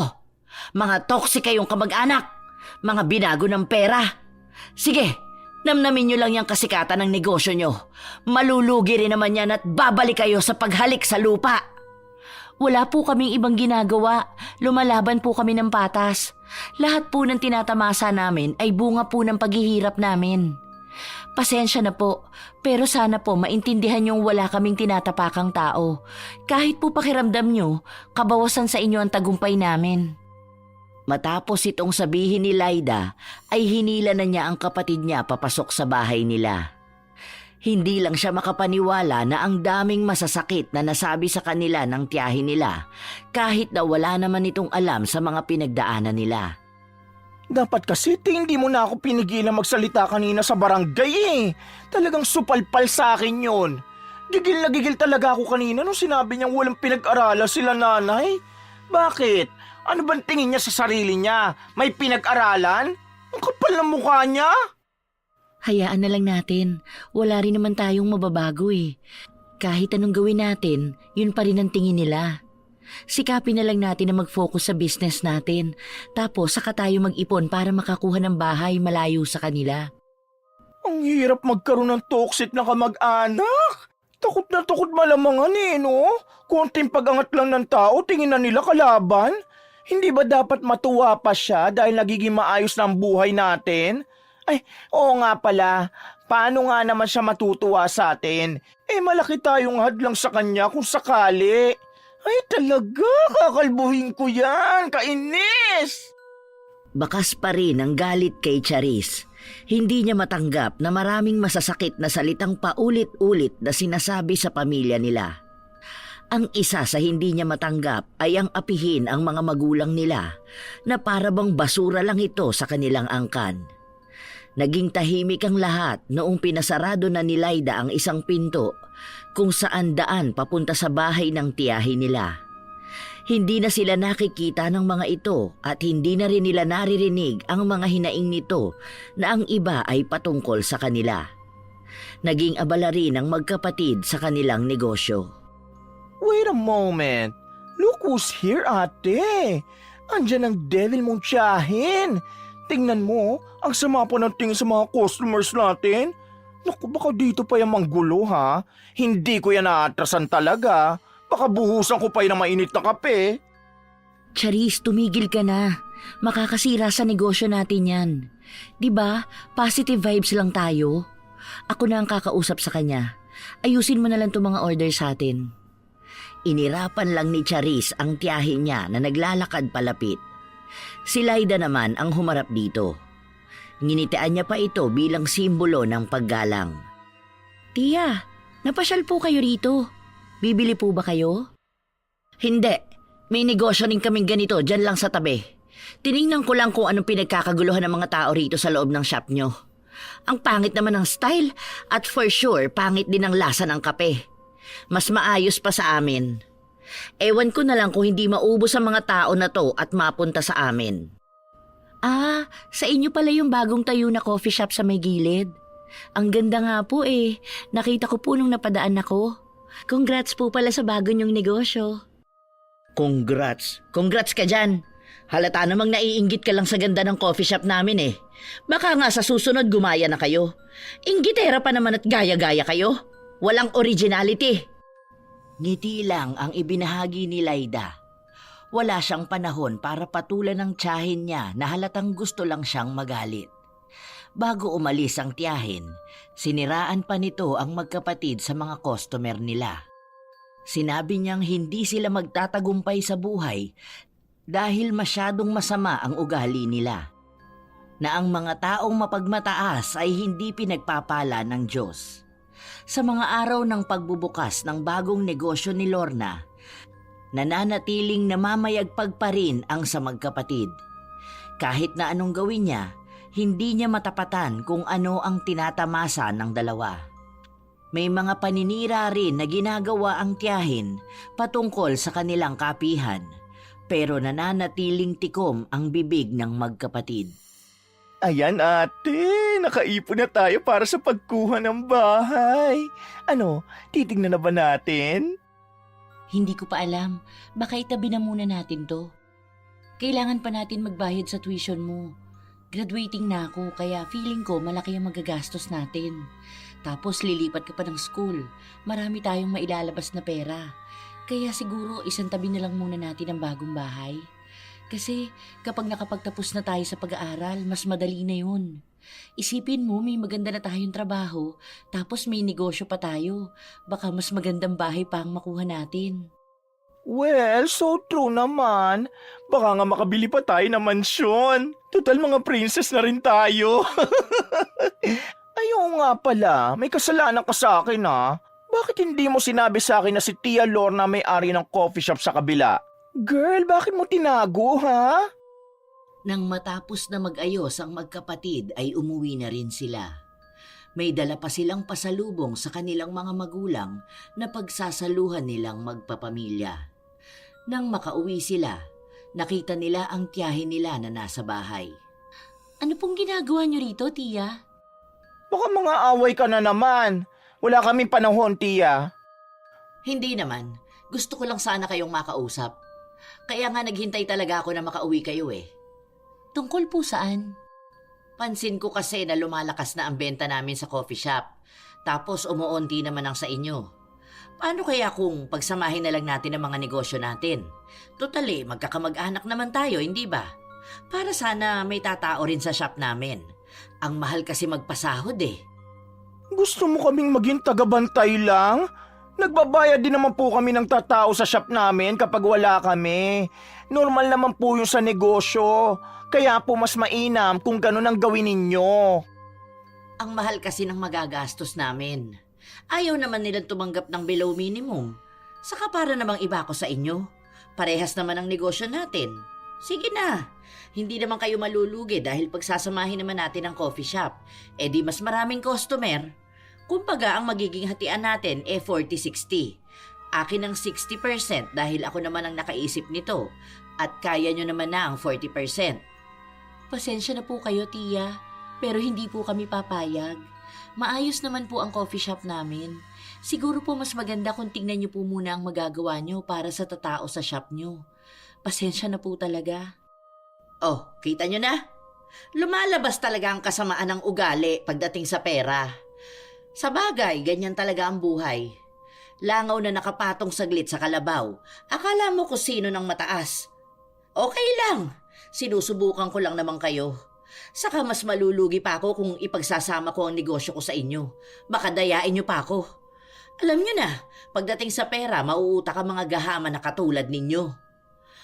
Speaker 3: Mga toxic kayong kamag-anak, mga binago ng pera. Sige, namnamin nyo lang yung kasikatan ng negosyo nyo. Malulugi rin naman yan at babalik kayo sa paghalik sa lupa.
Speaker 4: Wala po kaming ibang ginagawa. Lumalaban po kami ng patas. Lahat po ng tinatamasa namin ay bunga po ng paghihirap namin. Pasensya na po, pero sana po maintindihan niyong wala kaming tinatapakang tao. Kahit po pakiramdam niyo, kabawasan sa inyo ang tagumpay namin.
Speaker 1: Matapos itong sabihin ni Laida, ay hinila na niya ang kapatid niya papasok sa bahay nila. Hindi lang siya makapaniwala na ang daming masasakit na nasabi sa kanila ng tiyahin nila kahit na wala naman itong alam sa mga pinagdaanan nila.
Speaker 2: Dapat kasi hindi mo na ako pinigilan magsalita kanina sa barangay Talagang supalpal sa akin yun. Gigil na gigil talaga ako kanina nung sinabi niyang walang pinag-aralan sila nanay. Bakit? Ano bang tingin niya sa sarili niya? May pinag-aralan? Ang kapal ng mukha niya.
Speaker 4: Hayaan na lang natin. Wala rin naman tayong mababago Kahit anong gawin natin, yun pa rin ang tingin nila. Sikapin na lang natin na mag-focus sa business natin. Tapos saka tayo mag-ipon para makakuha ng bahay malayo sa kanila.
Speaker 2: Ang hirap magkaroon ng toxic na kamag-anak. Takot na takot malamangan no? Konting pag-angat lang ng tao, tingin na nila kalaban. Hindi ba dapat matuwa pa siya dahil nagiging maayos na ang buhay natin? Ay, oo nga pala. Paano nga naman siya matutuwa sa atin? Malaki tayong hadlang sa kanya kung sakali. Ay talaga, kakalbuhin ko yan, kainis!
Speaker 1: Bakas pa rin ang galit kay Charis. Hindi niya matanggap na maraming masasakit na salitang paulit-ulit na sinasabi sa pamilya nila. Ang isa sa hindi niya matanggap ay ang apihin ang mga magulang nila na para bang basura lang ito sa kanilang angkan. Naging tahimik ang lahat noong pinasarado na ni Laida ang isang pinto kung saan daan papunta sa bahay ng tiyahin nila. Hindi na sila nakikita ng mga ito at hindi na rin nila naririnig ang mga hinaing nito na ang iba ay patungkol sa kanila. Naging abala rin ang magkapatid sa kanilang negosyo.
Speaker 2: Wait a moment. Look who's here, ate. Andyan ang devil mong tiyahin. Tingnan mo, ang sama pa ng tingin sa mga customers natin. Naku, baka dito pa yung manggulo ha. Hindi ko yan naatrasan talaga. Baka buhusan ko pa yung mainit na kape.
Speaker 4: Charis, tumigil ka na. Makakasira sa negosyo natin yan. 'Di ba? Positive vibes lang tayo. Ako na ang kakausap sa kanya. Ayusin mo na lang 'tong mga order sa atin.
Speaker 1: Inirapan lang ni Charis ang tiyahin niya na naglalakad palapit. Si Laida naman ang humarap dito. Nginitian niya pa ito bilang simbolo ng paggalang.
Speaker 4: Tia, napasyal po kayo rito. Bibili po ba kayo?
Speaker 1: Hindi, may negosyo rin kaming ganito dyan lang sa tabi. Tiningnan ko lang kung anong pinagkakaguluhan ng mga tao rito sa loob ng shop nyo. Ang pangit naman ng style at for sure pangit din ang lasa ng kape. Mas maayos pa sa amin. Ewan ko na lang kung hindi maubos ang mga tao na to at mapunta sa amin.
Speaker 4: Ah, sa inyo pala yung bagong tayo na coffee shop sa may gilid. Ang ganda nga po eh. Nakita ko po nung napadaan ako. Congrats po pala sa bago niyong negosyo.
Speaker 1: Congrats. Congrats ka dyan. Halata namang naiinggit ka lang sa ganda ng coffee shop namin eh. Baka nga sa susunod gumaya na kayo. Inggitera pa naman at gaya-gaya kayo. Walang originality. Ngiti lang ang ibinahagi ni Laida. Wala siyang panahon para patulan ng tiyahin niya na halatang gusto lang siyang magalit. Bago umalis ang tiyahin, siniraan pa nito ang magkapatid sa mga customer nila. Sinabi niyang hindi sila magtatagumpay sa buhay dahil masyadong masama ang ugali nila. Na ang mga taong mapagmataas ay hindi pinagpapala ng Diyos. Sa mga araw ng pagbubukas ng bagong negosyo ni Lorna, nananatiling namamayagpag pa rin ang sa magkapatid. Kahit na anong gawin niya, hindi niya matapatan kung ano ang tinatamasa ng dalawa. May mga paninira rin na ginagawa ang tiyahin patungkol sa kanilang kapihan, pero nananatiling tikom ang bibig ng magkapatid.
Speaker 2: Ayan ate, nakaipon na tayo para sa pagkuha ng bahay. Ano, titignan na ba natin?
Speaker 4: Hindi ko pa alam. Baka itabi na muna natin to. Kailangan pa natin magbayad sa tuition mo. Graduating na ako kaya feeling ko malaki ang magagastos natin. Tapos lilipat ka pa ng school. Marami tayong mailalabas na pera. Kaya siguro isang tabi na lang muna natin ang bagong bahay. Kasi kapag nakapagtapos na tayo sa pag-aaral, mas madali na yun. Isipin mo may maganda na tayong trabaho, tapos may negosyo pa tayo. Baka mas magandang bahay pa ang makuha natin.
Speaker 2: Well, so true naman. Baka nga makabili pa tayo ng mansyon. Total mga princess na rin tayo. Ayaw nga pala, may kasalanan ka sa akin ha. Bakit hindi mo sinabi sa akin na si Tia Lorna may-ari ng coffee shop sa kabila? Girl, bakit mo tinago ha?
Speaker 1: Nang matapos na mag-ayos ang magkapatid ay umuwi na rin sila. May dala pa silang pasalubong sa kanilang mga magulang na pagsasaluhan nilang magpapamilya. Nang makauwi sila, nakita nila ang tiyahin nila na nasa bahay.
Speaker 4: Ano pong ginagawa niyo rito, Tia?
Speaker 2: Baka mga away ka na naman. Wala kaming panahon, Tia.
Speaker 1: Hindi naman. Gusto ko lang sana kayong makausap. Kaya nga naghintay talaga ako na makauwi kayo eh.
Speaker 4: Tungkol po saan?
Speaker 1: Pansin ko kasi na lumalakas na ang benta namin sa coffee shop. Tapos umuunti naman ang sa inyo. Paano kaya kung pagsamahin na lang natin ang mga negosyo natin? Totally, magkakamag-anak naman tayo, hindi ba? Para sana may tatao rin sa shop namin. Ang mahal kasi magpasahod eh.
Speaker 2: Gusto mo kaming maging tagabantay lang? Nagbabayad din naman po kami ng tatao sa shop namin kapag wala kami. Normal naman po yung sa negosyo. Kaya po mas mainam kung ganun ang gawin ninyo.
Speaker 3: Ang mahal kasi ng magagastos namin. Ayaw naman nilang tumanggap ng below minimum. Saka para namang iba ko sa inyo. Parehas naman ang negosyo natin. Sige na. Hindi naman kayo malulugi dahil pagsasamahin naman natin ang coffee shop. Eh di mas maraming customer. Kumbaga ang magiging hatian natin 40-60. Akin ang 60% dahil ako naman ang nakaisip nito. At kaya nyo naman na ang 40%.
Speaker 4: Pasensya na po kayo, Tia. Pero hindi po kami papayag. Maayos naman po ang coffee shop namin. Siguro po mas maganda kung tingnan niyo po muna ang magagawa niyo para sa tatao sa shop niyo. Pasensya na po talaga.
Speaker 3: Oh, kita nyo na? Lumalabas talaga ang kasamaan ng ugali pagdating sa pera. Sa bagay, ganyan talaga ang buhay. Langaw na nakapatong saglit sa kalabaw. Akala mo kung sino ng mataas. Okay lang. Sinusubukan ko lang naman kayo. Saka mas malulugi pa ako kung ipagsasama ko ang negosyo ko sa inyo. Baka dayain nyo pa ako. Alam nyo na, pagdating sa pera, mauutak ang mga gahama na katulad ninyo.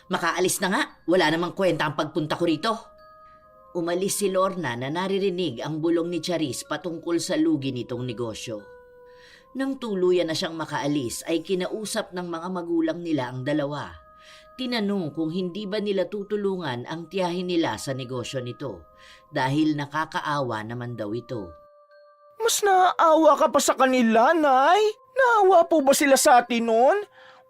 Speaker 3: Makaalis na nga, wala namang kwenta ang pagpunta ko rito. Umalis si Lorna na naririnig ang bulong ni Charis patungkol sa lugi nitong negosyo. Nang tuluyan na siyang makaalis ay kinausap ng mga magulang nila ang dalawa. Tinanong kung hindi ba nila tutulungan ang tiyahin nila sa negosyo nito dahil nakakaawa naman daw ito.
Speaker 2: Mas naaawa ka pa sa kanila, Nay? Naawa po ba sila sa atin nun?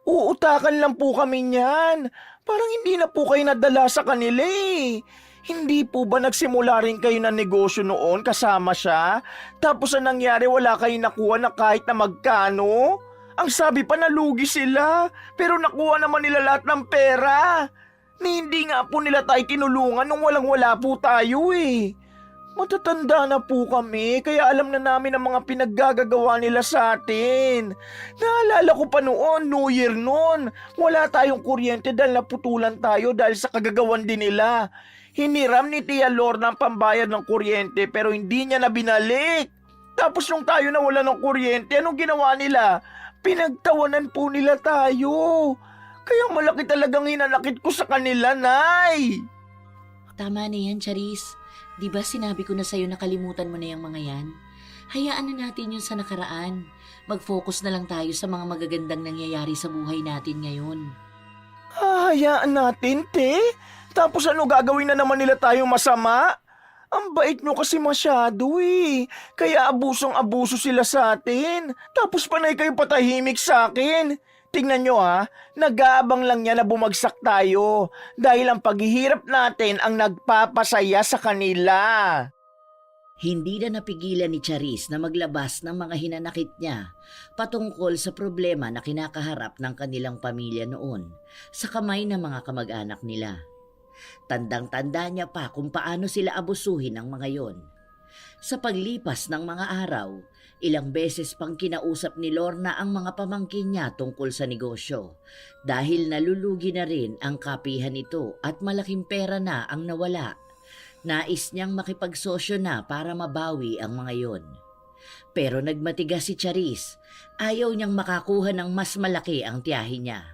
Speaker 2: Uutakan lang po kami niyan. Parang hindi na po kayo nadala sa kanila eh. Hindi po ba nagsimula rin kayo ng negosyo noon kasama siya? Tapos ang nangyari wala kayong nakuha na kahit na magkano? Ang sabi pa nalugi sila, pero nakuha naman nila lahat ng pera. Ni hindi nga po nila tayo tinulungan nung walang-wala po tayo eh. Matatanda na po kami, kaya alam na namin ang mga pinaggagawa nila sa atin. Naalala ko pa noon, New Year noon. Wala tayong kuryente dahil naputulan tayo dahil sa kagagawan din nila. Hiniram ni Tia Lorna ang pambayad ng kuryente pero hindi niya na binalik. Tapos nung tayo na wala ng kuryente, anong ginawa nila? Pinagtawanan po nila tayo. Kaya malaki talagang hinanakit ko sa kanila, Nay.
Speaker 4: Tama na yan, Charis. Di ba sinabi ko na sa'yo nakalimutan mo na yung mga yan? Hayaan na natin yun sa nakaraan. Mag-focus na lang tayo sa mga magagandang nangyayari sa buhay natin ngayon.
Speaker 2: Hayaan natin, te. Tapos ano gagawin na naman nila tayong masama? Ang bait nyo kasi masyado eh. Kaya abusong-abuso sila sa atin. Tapos panay kayo patahimik sa akin. Tingnan nyo ha, nag-aabang lang niya na bumagsak tayo dahil ang paghihirap natin ang nagpapasaya sa kanila.
Speaker 3: Hindi na napigilan ni Charis na maglabas ng mga hinanakit niya patungkol sa problema na kinakaharap ng kanilang pamilya noon sa kamay ng mga kamag-anak nila. Tandang-tanda niya pa kung paano sila abusuhin ng mga yon. Sa paglipas ng mga araw, ilang beses pang kinausap ni Lorna ang mga pamangkin niya tungkol sa negosyo dahil nalulugi na rin ang kapihan nito at malaking pera na ang nawala. Nais niyang makipagsosyo na para mabawi ang mga yon. Pero nagmatigas si Charis, ayaw niyang makakuha ng mas malaki ang tiyahin niya.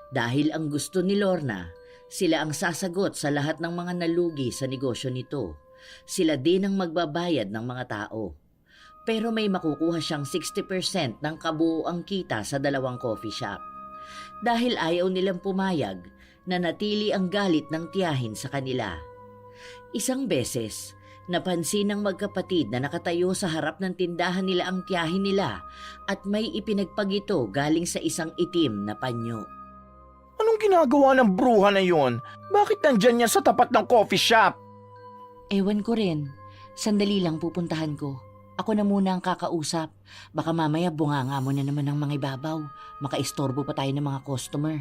Speaker 3: Dahil ang gusto ni Lorna, sila ang sasagot sa lahat ng mga nalugi sa negosyo nito. Sila din ang magbabayad ng mga tao. Pero may makukuha siyang 60% ng kabuuang kita sa dalawang coffee shop. Dahil ayaw nilang pumayag, nanatili ang galit ng tiyahin sa kanila. Isang beses, napansin ng magkapatid na nakatayo sa harap ng tindahan nila ang tiyahin nila at may ipinagpagito galing sa isang itim na panyo.
Speaker 2: Anong ginagawa ng bruha na yon? Bakit nandyan yan sa tapat ng coffee shop?
Speaker 4: Ewan ko rin. Sandali lang pupuntahan ko. Ako na muna ang kakausap. Baka mamaya bunganga mo na naman ng mga ibabaw. Makaistorbo pa tayo ng mga customer.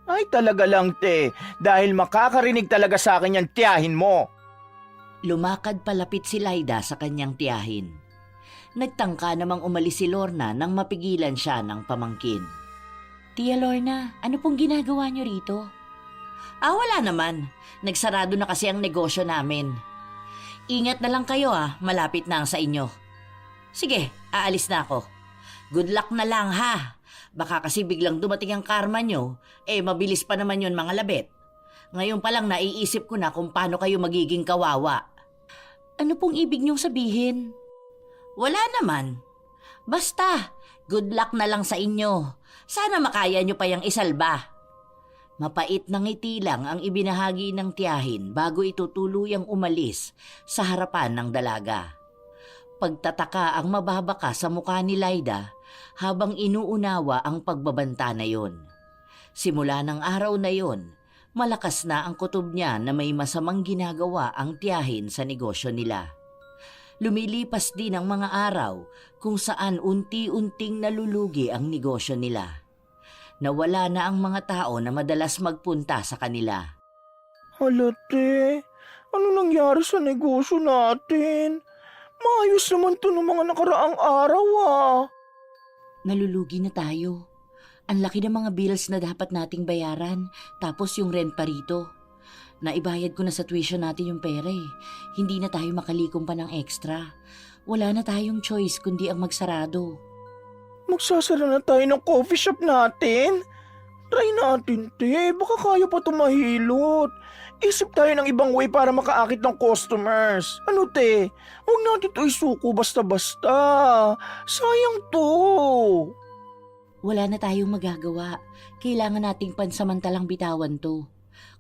Speaker 2: Ay talaga lang, te. Dahil makakarinig talaga sa akin yung tiyahin mo.
Speaker 3: Lumakad palapit si Laida sa kanyang tiyahin. Nagtangka namang umalis si Lorna nang mapigilan siya ng pamangkin.
Speaker 4: Tia Lorna, ano pong ginagawa niyo rito?
Speaker 3: Wala naman. Nagsarado na kasi ang negosyo namin. Ingat na lang kayo malapit na ang sa inyo. Sige, aalis na ako. Good luck na lang ha. Baka kasi biglang dumating ang karma nyo, mabilis pa naman yon mga labet. Ngayon pa lang naiisip ko na kung paano kayo magiging kawawa.
Speaker 4: Ano pong ibig niyong sabihin?
Speaker 3: Wala naman. Basta, good luck na lang sa inyo. Sana makaya nyo pa yung isalba. Mapait na ngiti lang ang ibinahagi ng tiyahin bago ito tuluyang umalis sa harapan ng dalaga. Pagtataka ang mababaka sa mukha ni Laida habang inuunawa ang pagbabanta na yon. Simula ng araw na yon, malakas na ang kutob niya na may masamang ginagawa ang tiyahin sa negosyo nila. Lumilipas din ang mga araw kung saan unti-unting nalulugi ang negosyo nila. Nawala na ang mga tao na madalas magpunta sa kanila.
Speaker 2: Halate, ano nangyari sa negosyo natin? Maayos naman to ng mga nakaraang araw
Speaker 4: Nalulugi na tayo. Ang laki ng mga bills na dapat nating bayaran, tapos yung rent pa rito. Naibayad ko na sa tuition natin yung pera eh. Hindi na tayo makalikom pa ng extra. Wala na tayong choice kundi ang magsarado.
Speaker 2: Magsasara na tayo ng coffee shop natin? Try natin, te. Baka kaya pa tumahilot. Isip tayo ng ibang way para makaakit ng customers. Ano, te? Huwag natin to isuko basta-basta. Sayang to.
Speaker 4: Wala na tayong magagawa. Kailangan nating pansamantalang bitawan to.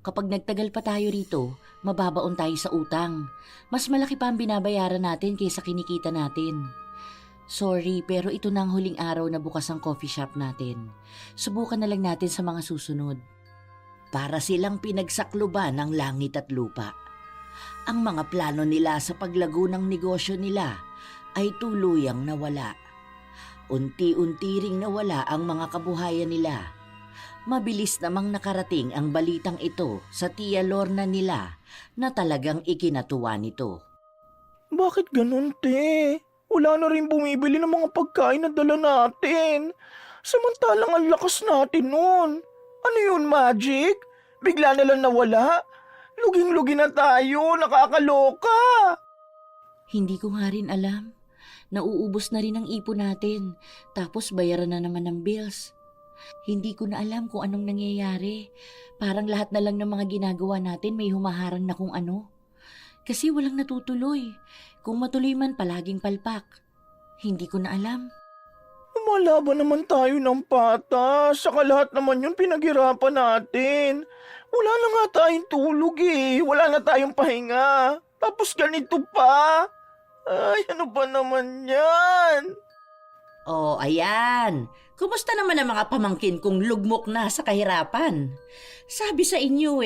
Speaker 4: Kapag nagtagal pa tayo rito, mababaon tayo sa utang. Mas malaki pa ang binabayaran natin kaysa kinikita natin. Sorry, pero ito na ang huling araw na bukas ang coffee shop natin. Subukan na lang natin sa mga susunod.
Speaker 3: Para silang pinagsakluban ng langit at lupa. Ang mga plano nila sa paglago ng negosyo nila ay tuluyang nawala. Unti-unti ring nawala ang mga kabuhayan nila. Mabilis namang nakarating ang balitang ito sa Tia Lorna nila na talagang ikinatuwa nito.
Speaker 2: Bakit ganun, te? Wala na rin bumibili ng mga pagkain na dala natin. Samantalang ang lakas natin nun. Ano yun, Magic? Bigla na lang nawala? Luging-lugi na tayo, nakakaloka.
Speaker 4: Hindi ko nga rin alam. Nauubos na rin ang ipon natin. Tapos bayaran na naman ng bills. Hindi ko na alam kung anong nangyayari. Parang lahat na lang ng mga ginagawa natin may humaharang na kung ano. Kasi walang natutuloy. Kung matuloy man palaging palpak. Hindi ko na alam.
Speaker 2: Lumalaban naman tayo ng patas. Saka lahat naman yun pinaghirapan natin. Wala na nga tayong tulog eh. Wala na tayong pahinga. Tapos ganito pa. Ay, ano ba naman yan?
Speaker 3: Oh, ayan. Kumusta naman ang mga pamangkin kong lugmok na sa kahirapan? Sabi sa inyo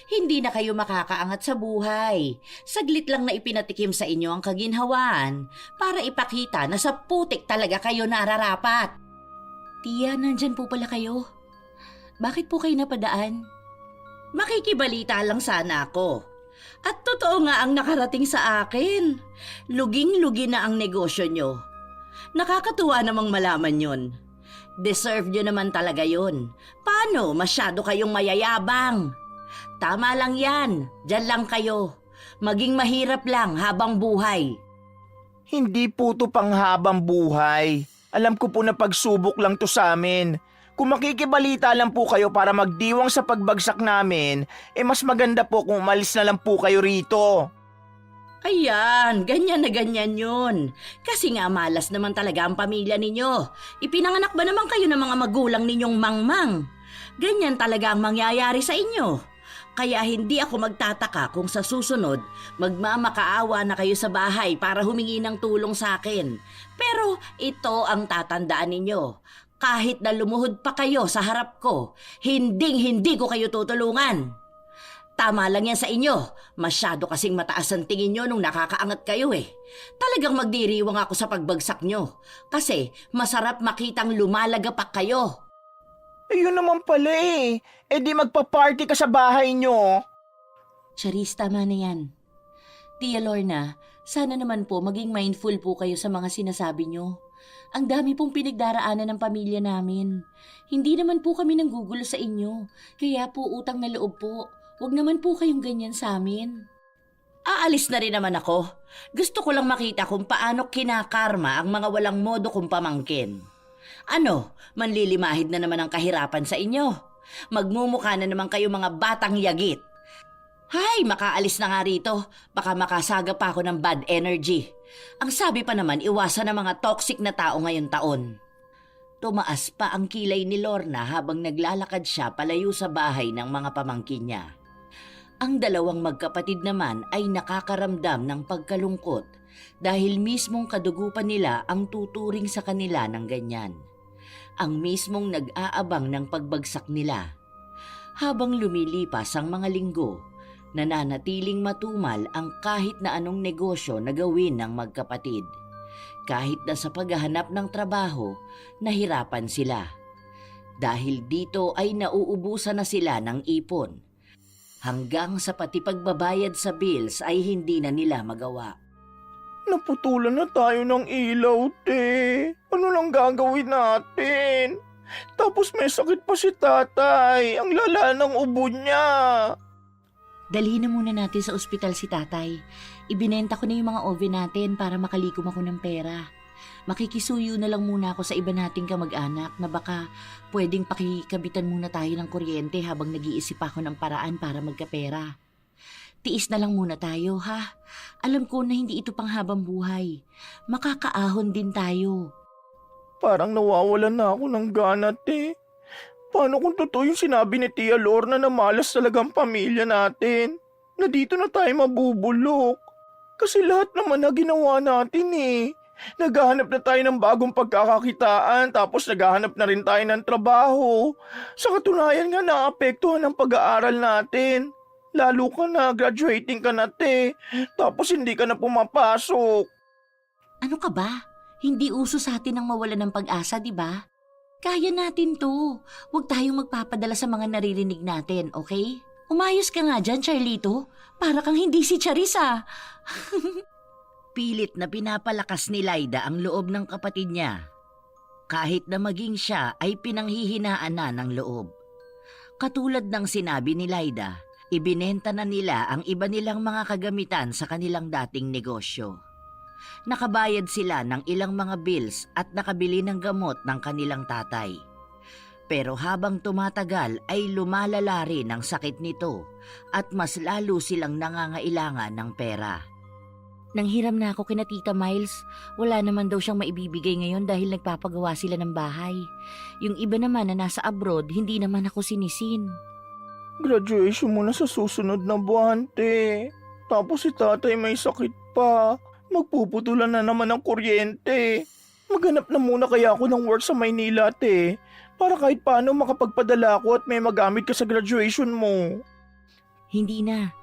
Speaker 3: hindi na kayo makakaangat sa buhay. Saglit lang na ipinatikim sa inyo ang kaginhawaan para ipakita na sa putik talaga kayo nararapat.
Speaker 4: Tia, nandyan po pala kayo. Bakit po kayo napadaan?
Speaker 3: Makikibalita lang sana ako. At totoo nga ang nakarating sa akin. Luging-lugi na ang negosyo nyo. Nakakatuwa namang malaman yon. Deserve nyo naman talaga yon. Paano? Masyado kayong mayayabang. Tama lang yan. Diyan lang kayo. Maging mahirap lang habang buhay.
Speaker 2: Hindi po to panghabang buhay. Alam ko po na pagsubok lang to sa amin. Kung makikibalita lang po kayo para magdiwang sa pagbagsak namin, mas maganda po kung umalis na lang po kayo rito.
Speaker 3: Ayan, ganyan na ganyan yun. Kasi nga malas naman talaga ang pamilya ninyo. Ipinanganak ba naman kayo ng mga magulang ninyong mangmang? Ganyan talaga ang mangyayari sa inyo. Kaya hindi ako magtataka kung sa susunod, magmamakaawa na kayo sa bahay para humingi ng tulong sa akin. Pero ito ang tatandaan ninyo. Kahit na lumuhod pa kayo sa harap ko, hindi ko kayo tutulungan. Tama lang yan sa inyo. Masyado kasing mataas ang tingin nyo nung nakakaangat kayo Talagang magdiriwang ako sa pagbagsak nyo. Kasi masarap makitang lumalagapak kayo.
Speaker 2: Yun naman pala di magpa-party ka sa bahay nyo.
Speaker 4: Charis, tama na yan. Tia Lorna, sana naman po maging mindful po kayo sa mga sinasabi nyo. Ang dami pong pinagdaraanan ng pamilya namin. Hindi naman po kami nanggugulo sa inyo. Kaya po utang na loob po. Huwag naman po kayong ganyan sa amin.
Speaker 3: Aalis na rin naman ako. Gusto ko lang makita kung paano kinakarma ang mga walang modo kong pamangkin. Ano, manlilimahid na naman ang kahirapan sa inyo. Magmumukha na naman kayo mga batang yagit. Hay, makaalis na nga rito. Baka makasaga pa ako ng bad energy. Ang sabi pa naman, iwasan ng mga toxic na tao ngayon taon. Tumaas pa ang kilay ni Lorna habang naglalakad siya palayo sa bahay ng mga pamangkin niya. Ang dalawang magkapatid naman ay nakakaramdam ng pagkalungkot dahil mismong kadugupan nila ang tuturing sa kanila ng ganyan. Ang mismong nag-aabang ng pagbagsak nila. Habang lumilipas ang mga linggo, nananatiling matumal ang kahit na anong negosyo na gawin ng magkapatid. Kahit na sa paghahanap ng trabaho, nahirapan sila. Dahil dito ay nauubusan na sila ng ipon. Hanggang sa pati pagbabayad sa bills ay hindi na nila magawa.
Speaker 2: Naputulan na tayo ng ilaw, te. Ano lang gagawin natin? Tapos may sakit pa si tatay. Ang lala ng ubo niya.
Speaker 4: Dalhin na muna natin sa ospital si tatay. Ibinenta ko na yung mga oven natin para makalikom ako ng pera. Makikisuyo na lang muna ako sa iba nating kamag-anak na baka pwedeng pakikabitan muna tayo ng kuryente habang nag-iisip ako ng paraan para magkapera. Tiis na lang muna tayo, ha? Alam ko na hindi ito panghabang buhay. Makakaahon din tayo.
Speaker 2: Parang nawawalan na ako ng gana, te. Paano kung totoo yung sinabi ni Tia Lorna na malas talagang pamilya natin? Na dito na tayo mabubulok. Kasi lahat naman na ginawa natin eh. Naghahanap na tayo ng bagong pagkakakitaan tapos naghahanap na rin tayo ng trabaho. Sa katunayan nga naapektuhan ang pag-aaral natin. Lalo ka na, graduating ka na te. Tapos hindi ka na pumapasok.
Speaker 4: Ano ka ba? Hindi uso sa atin ang mawalan ng pag-asa, di ba? Kaya natin to. Huwag tayong magpapadala sa mga naririnig natin, okay? Umayos ka nga dyan, Charlito. Para kang hindi si Charissa.
Speaker 1: Pilit na pinapalakas ni Laida ang loob ng kapatid niya. Kahit na maging siya ay pinanghihinaan na ng loob. Katulad ng sinabi ni Laida, ibinenta na nila ang iba nilang mga kagamitan sa kanilang dating negosyo. Nakabayad sila ng ilang mga bills at nakabili ng gamot ng kanilang tatay. Pero habang tumatagal ay lumalala rin ang sakit nito at mas lalo silang nangangailangan ng pera.
Speaker 4: Nanghiram na ako kina Tita Miles. Wala naman daw siyang maibibigay ngayon dahil nagpapagawa sila ng bahay. Yung iba naman na nasa abroad, hindi naman ako sinisin.
Speaker 2: Graduation mo na sa susunod na buwan, te. Tapos si tatay may sakit pa. Magpuputulan na naman ng kuryente. Maghanap na muna kaya ako ng work sa Maynila, te. Para kahit paano makapagpadala ako at may magamit ka sa graduation mo.
Speaker 4: Hindi na.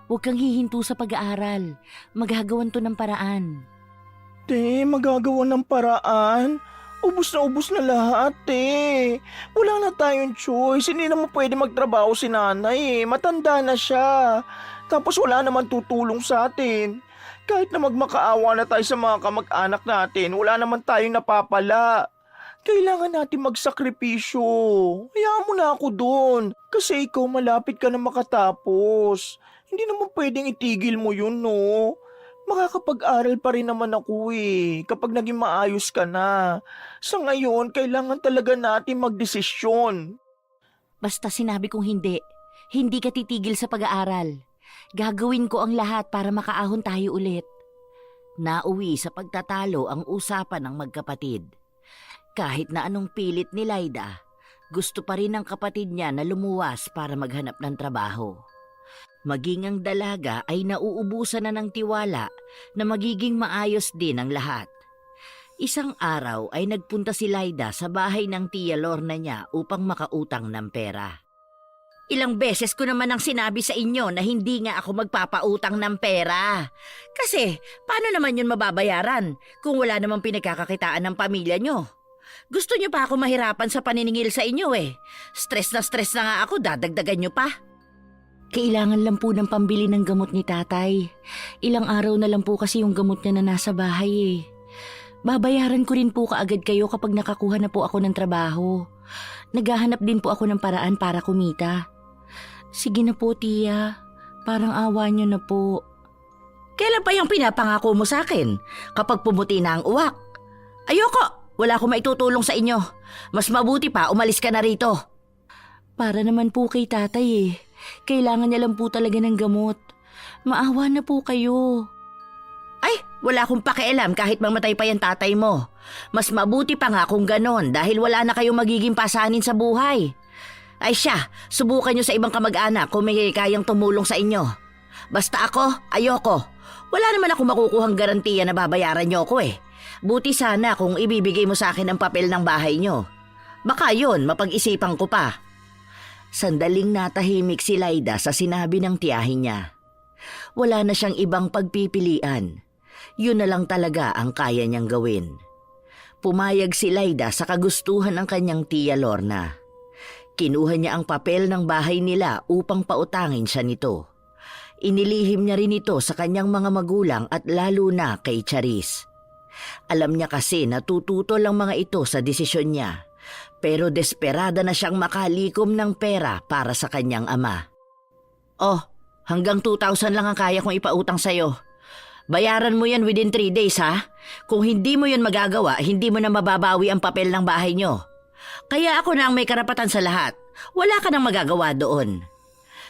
Speaker 4: Huwag kang hihinto sa pag-aaral. Maghagawan to ng paraan.
Speaker 2: Te, magagawa ng paraan? Ubus na lahat, te. Wala na tayong choice. Hindi naman pwede magtrabaho si nanay. Matanda na siya. Tapos wala naman tutulong sa atin. Kahit na magmakaawa na tayo sa mga kamag-anak natin, wala naman tayong napapala. Kailangan natin magsakripisyo. Hayaan mo na ako doon. Kasi ikaw malapit ka na makatapos. Hindi naman pwedeng itigil mo yun, no? Makakapag-aral pa rin naman ako eh, kapag naging maayos ka na. Sa ngayon, kailangan talaga natin magdesisyon.
Speaker 4: Basta sinabi kong hindi. Hindi ka titigil sa pag-aaral. Gagawin ko ang lahat para makaahon tayo ulit.
Speaker 1: Nauwi sa pagtatalo ang usapan ng magkapatid. Kahit na anong pilit ni Laida, gusto pa rin ng kapatid niya na lumuwas para maghanap ng trabaho. Maging ang dalaga ay nauubusan na ng tiwala na magiging maayos din ang lahat. Isang araw ay nagpunta si Laida sa bahay ng Tia Lorna niya upang makautang ng pera. Ilang beses ko naman ang sinabi sa inyo na hindi nga ako magpapautang ng pera. Kasi paano naman yun mababayaran kung wala namang pinagkakakitaan ng pamilya nyo? Gusto nyo pa ako mahirapan sa paniningil sa inyo eh. Stress na nga ako, dadagdagan nyo pa.
Speaker 4: Kailangan lang po ng pambili ng gamot ni tatay. Ilang araw na lang po kasi yung gamot niya na nasa bahay eh. Babayaran ko rin po kaagad kayo kapag nakakuha na po ako ng trabaho. Naghahanap din po ako ng paraan para kumita. Sige na po, Tia. Parang awa niyo na po.
Speaker 3: Kailan pa yung pinapangako mo sa akin kapag pumuti na ang uwak? Ayoko, wala akong maitutulong sa inyo. Mas mabuti pa, umalis ka na rito.
Speaker 4: Para naman po kay tatay eh. Kailangan niya lang po talaga ng gamot. Maawa na po kayo.
Speaker 3: Ay, wala akong pakialam kahit mamatay pa yung tatay mo. Mas mabuti pa nga kung ganon dahil wala na kayong magiging pasanin sa buhay. Ay siya, subukan nyo sa ibang kamag-anak kung may kayang tumulong sa inyo. Basta ako, ayoko. Wala naman ako makukuhang garantiya na babayaran nyo ako eh. Buti sana kung ibibigay mo sa akin ang papel ng bahay nyo. Baka yun, mapag-isipan ko pa.
Speaker 1: Sandaling natahimik si Laida sa sinabi ng tiyahin niya. Wala na siyang ibang pagpipilian. Yun na lang talaga ang kaya niyang gawin. Pumayag si Laida sa kagustuhan ng kanyang tiya Lorna. Kinuha niya ang papel ng bahay nila upang pautangin siya nito. Inilihim niya rin ito sa kanyang mga magulang at lalo na kay Charis. Alam niya kasi na tututol ang mga ito sa desisyon niya, pero desperada na siyang makalikom ng pera para sa kanyang ama.
Speaker 3: Oh, hanggang 2,000 lang ang kaya kong ipautang sa'yo. Bayaran mo yan within 3 days ha? Kung hindi mo yan magagawa, hindi mo na mababawi ang papel ng bahay nyo. Kaya ako na ang may karapatan sa lahat. Wala ka nang magagawa doon.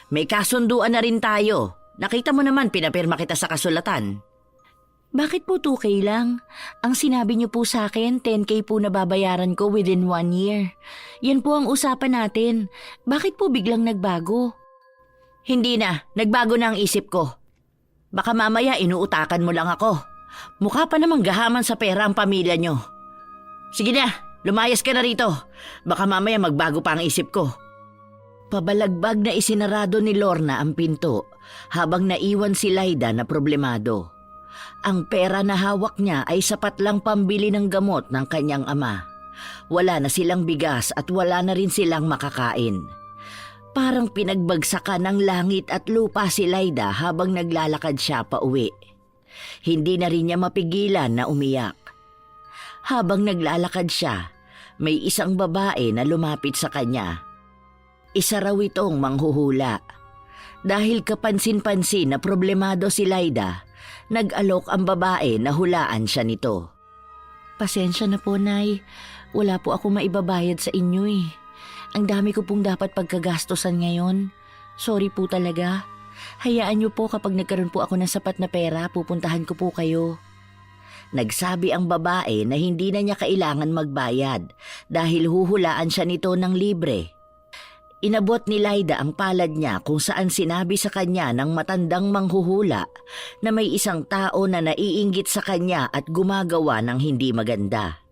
Speaker 3: May kasunduan na rin tayo. Nakita mo naman pinapirma kita sa kasulatan.
Speaker 4: Bakit po 2K lang? Ang sinabi niyo po sa akin, 10K po na babayaran ko within 1 year. Yan po ang usapan natin. Bakit po biglang nagbago?
Speaker 3: Hindi na, nagbago na ang isip ko. Baka mamaya inuutakan mo lang ako. Mukha pa namang gahaman sa pera ang pamilya nyo. Sige na, lumayas ka na rito. Baka mamaya magbago pa ang isip ko.
Speaker 1: Pabalagbag na isinarado ni Lorna ang pinto habang naiwan si Laida na problemado. Ang pera na hawak niya ay sapat lang pambili ng gamot ng kanyang ama. Wala na silang bigas at wala na rin silang makakain. Parang pinagbagsakan ng langit at lupa si Laida habang naglalakad siya pa uwi. Hindi na rin niya mapigilan na umiyak. Habang naglalakad siya, may isang babae na lumapit sa kanya. Isa raw itong manghuhula. Dahil kapansin-pansin na problemado si Laida, nag-alok ang babae na hulaan siya nito.
Speaker 4: Pasensya na po, Nay. Wala po ako maibabayad sa inyo eh. Ang dami ko pong dapat pagkagastosan ngayon. Sorry po talaga. Hayaan niyo po kapag nagkaroon po ako ng sapat na pera, pupuntahan ko po kayo.
Speaker 1: Nagsabi ang babae na hindi na niya kailangan magbayad dahil huhulaan siya nito ng libre. Inabot ni Laida ang palad niya kung saan sinabi sa kanya ng matandang manghuhula na may isang tao na naiinggit sa kanya at gumagawa ng hindi maganda.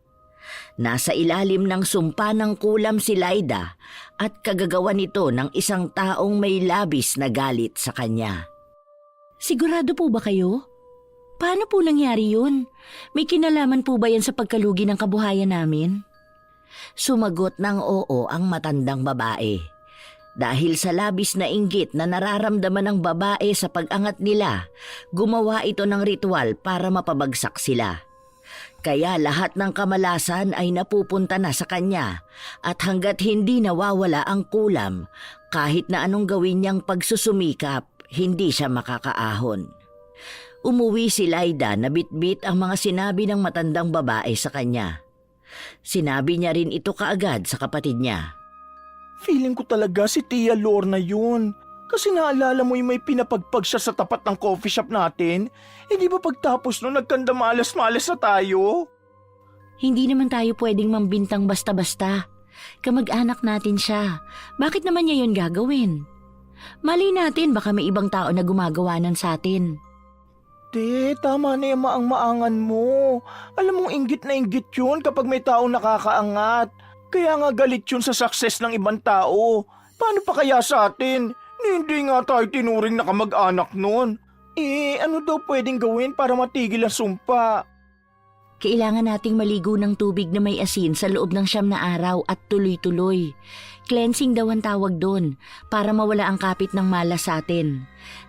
Speaker 1: Nasa ilalim ng sumpa ng kulam si Laida at kagagawa nito ng isang taong may labis na galit sa kanya.
Speaker 4: Sigurado po ba kayo? Paano po nangyari yun? May kinalaman po ba yan sa pagkalugi ng kabuhayan namin?
Speaker 1: Sumagot ng oo ang matandang babae. Dahil sa labis na inggit na nararamdaman ng babae sa pag-angat nila, gumawa ito ng ritual para mapabagsak sila. Kaya lahat ng kamalasan ay napupunta na sa kanya at hanggat hindi nawawala ang kulam, kahit na anong gawin niyang pagsusumikap, hindi siya makakaahon. Umuwi si Laida na bitbit ang mga sinabi ng matandang babae sa kanya. Sinabi niya rin ito kaagad sa kapatid niya.
Speaker 2: Feeling ko talaga si Tia Lorna yun. Kasi naalala mo yung may pinapagpag siya sa tapat ng coffee shop natin? Eh di ba pagtapos nun nagkandamalas-malas na tayo?
Speaker 4: Hindi naman tayo pwedeng mambintang basta-basta. Kamag-anak natin siya. Bakit naman niya yun gagawin? Mali natin baka may ibang tao na gumagawa nun sa atin.
Speaker 2: Te, tama na yung maang-maangan mo. Alam mong inggit na inggit yun kapag may taong nakakaangat. Kaya nga galit yun sa success ng ibang tao. Paano pa kaya sa atin? Hindi nga tayo tinuring na kamag-anak nun. Ano daw pwedeng gawin para matigil ang sumpa?
Speaker 4: Kailangan nating maligo ng tubig na may asin sa loob ng 9 na araw at tuloy-tuloy. Cleansing daw ang tawag doon para mawala ang kapit ng malas sa atin.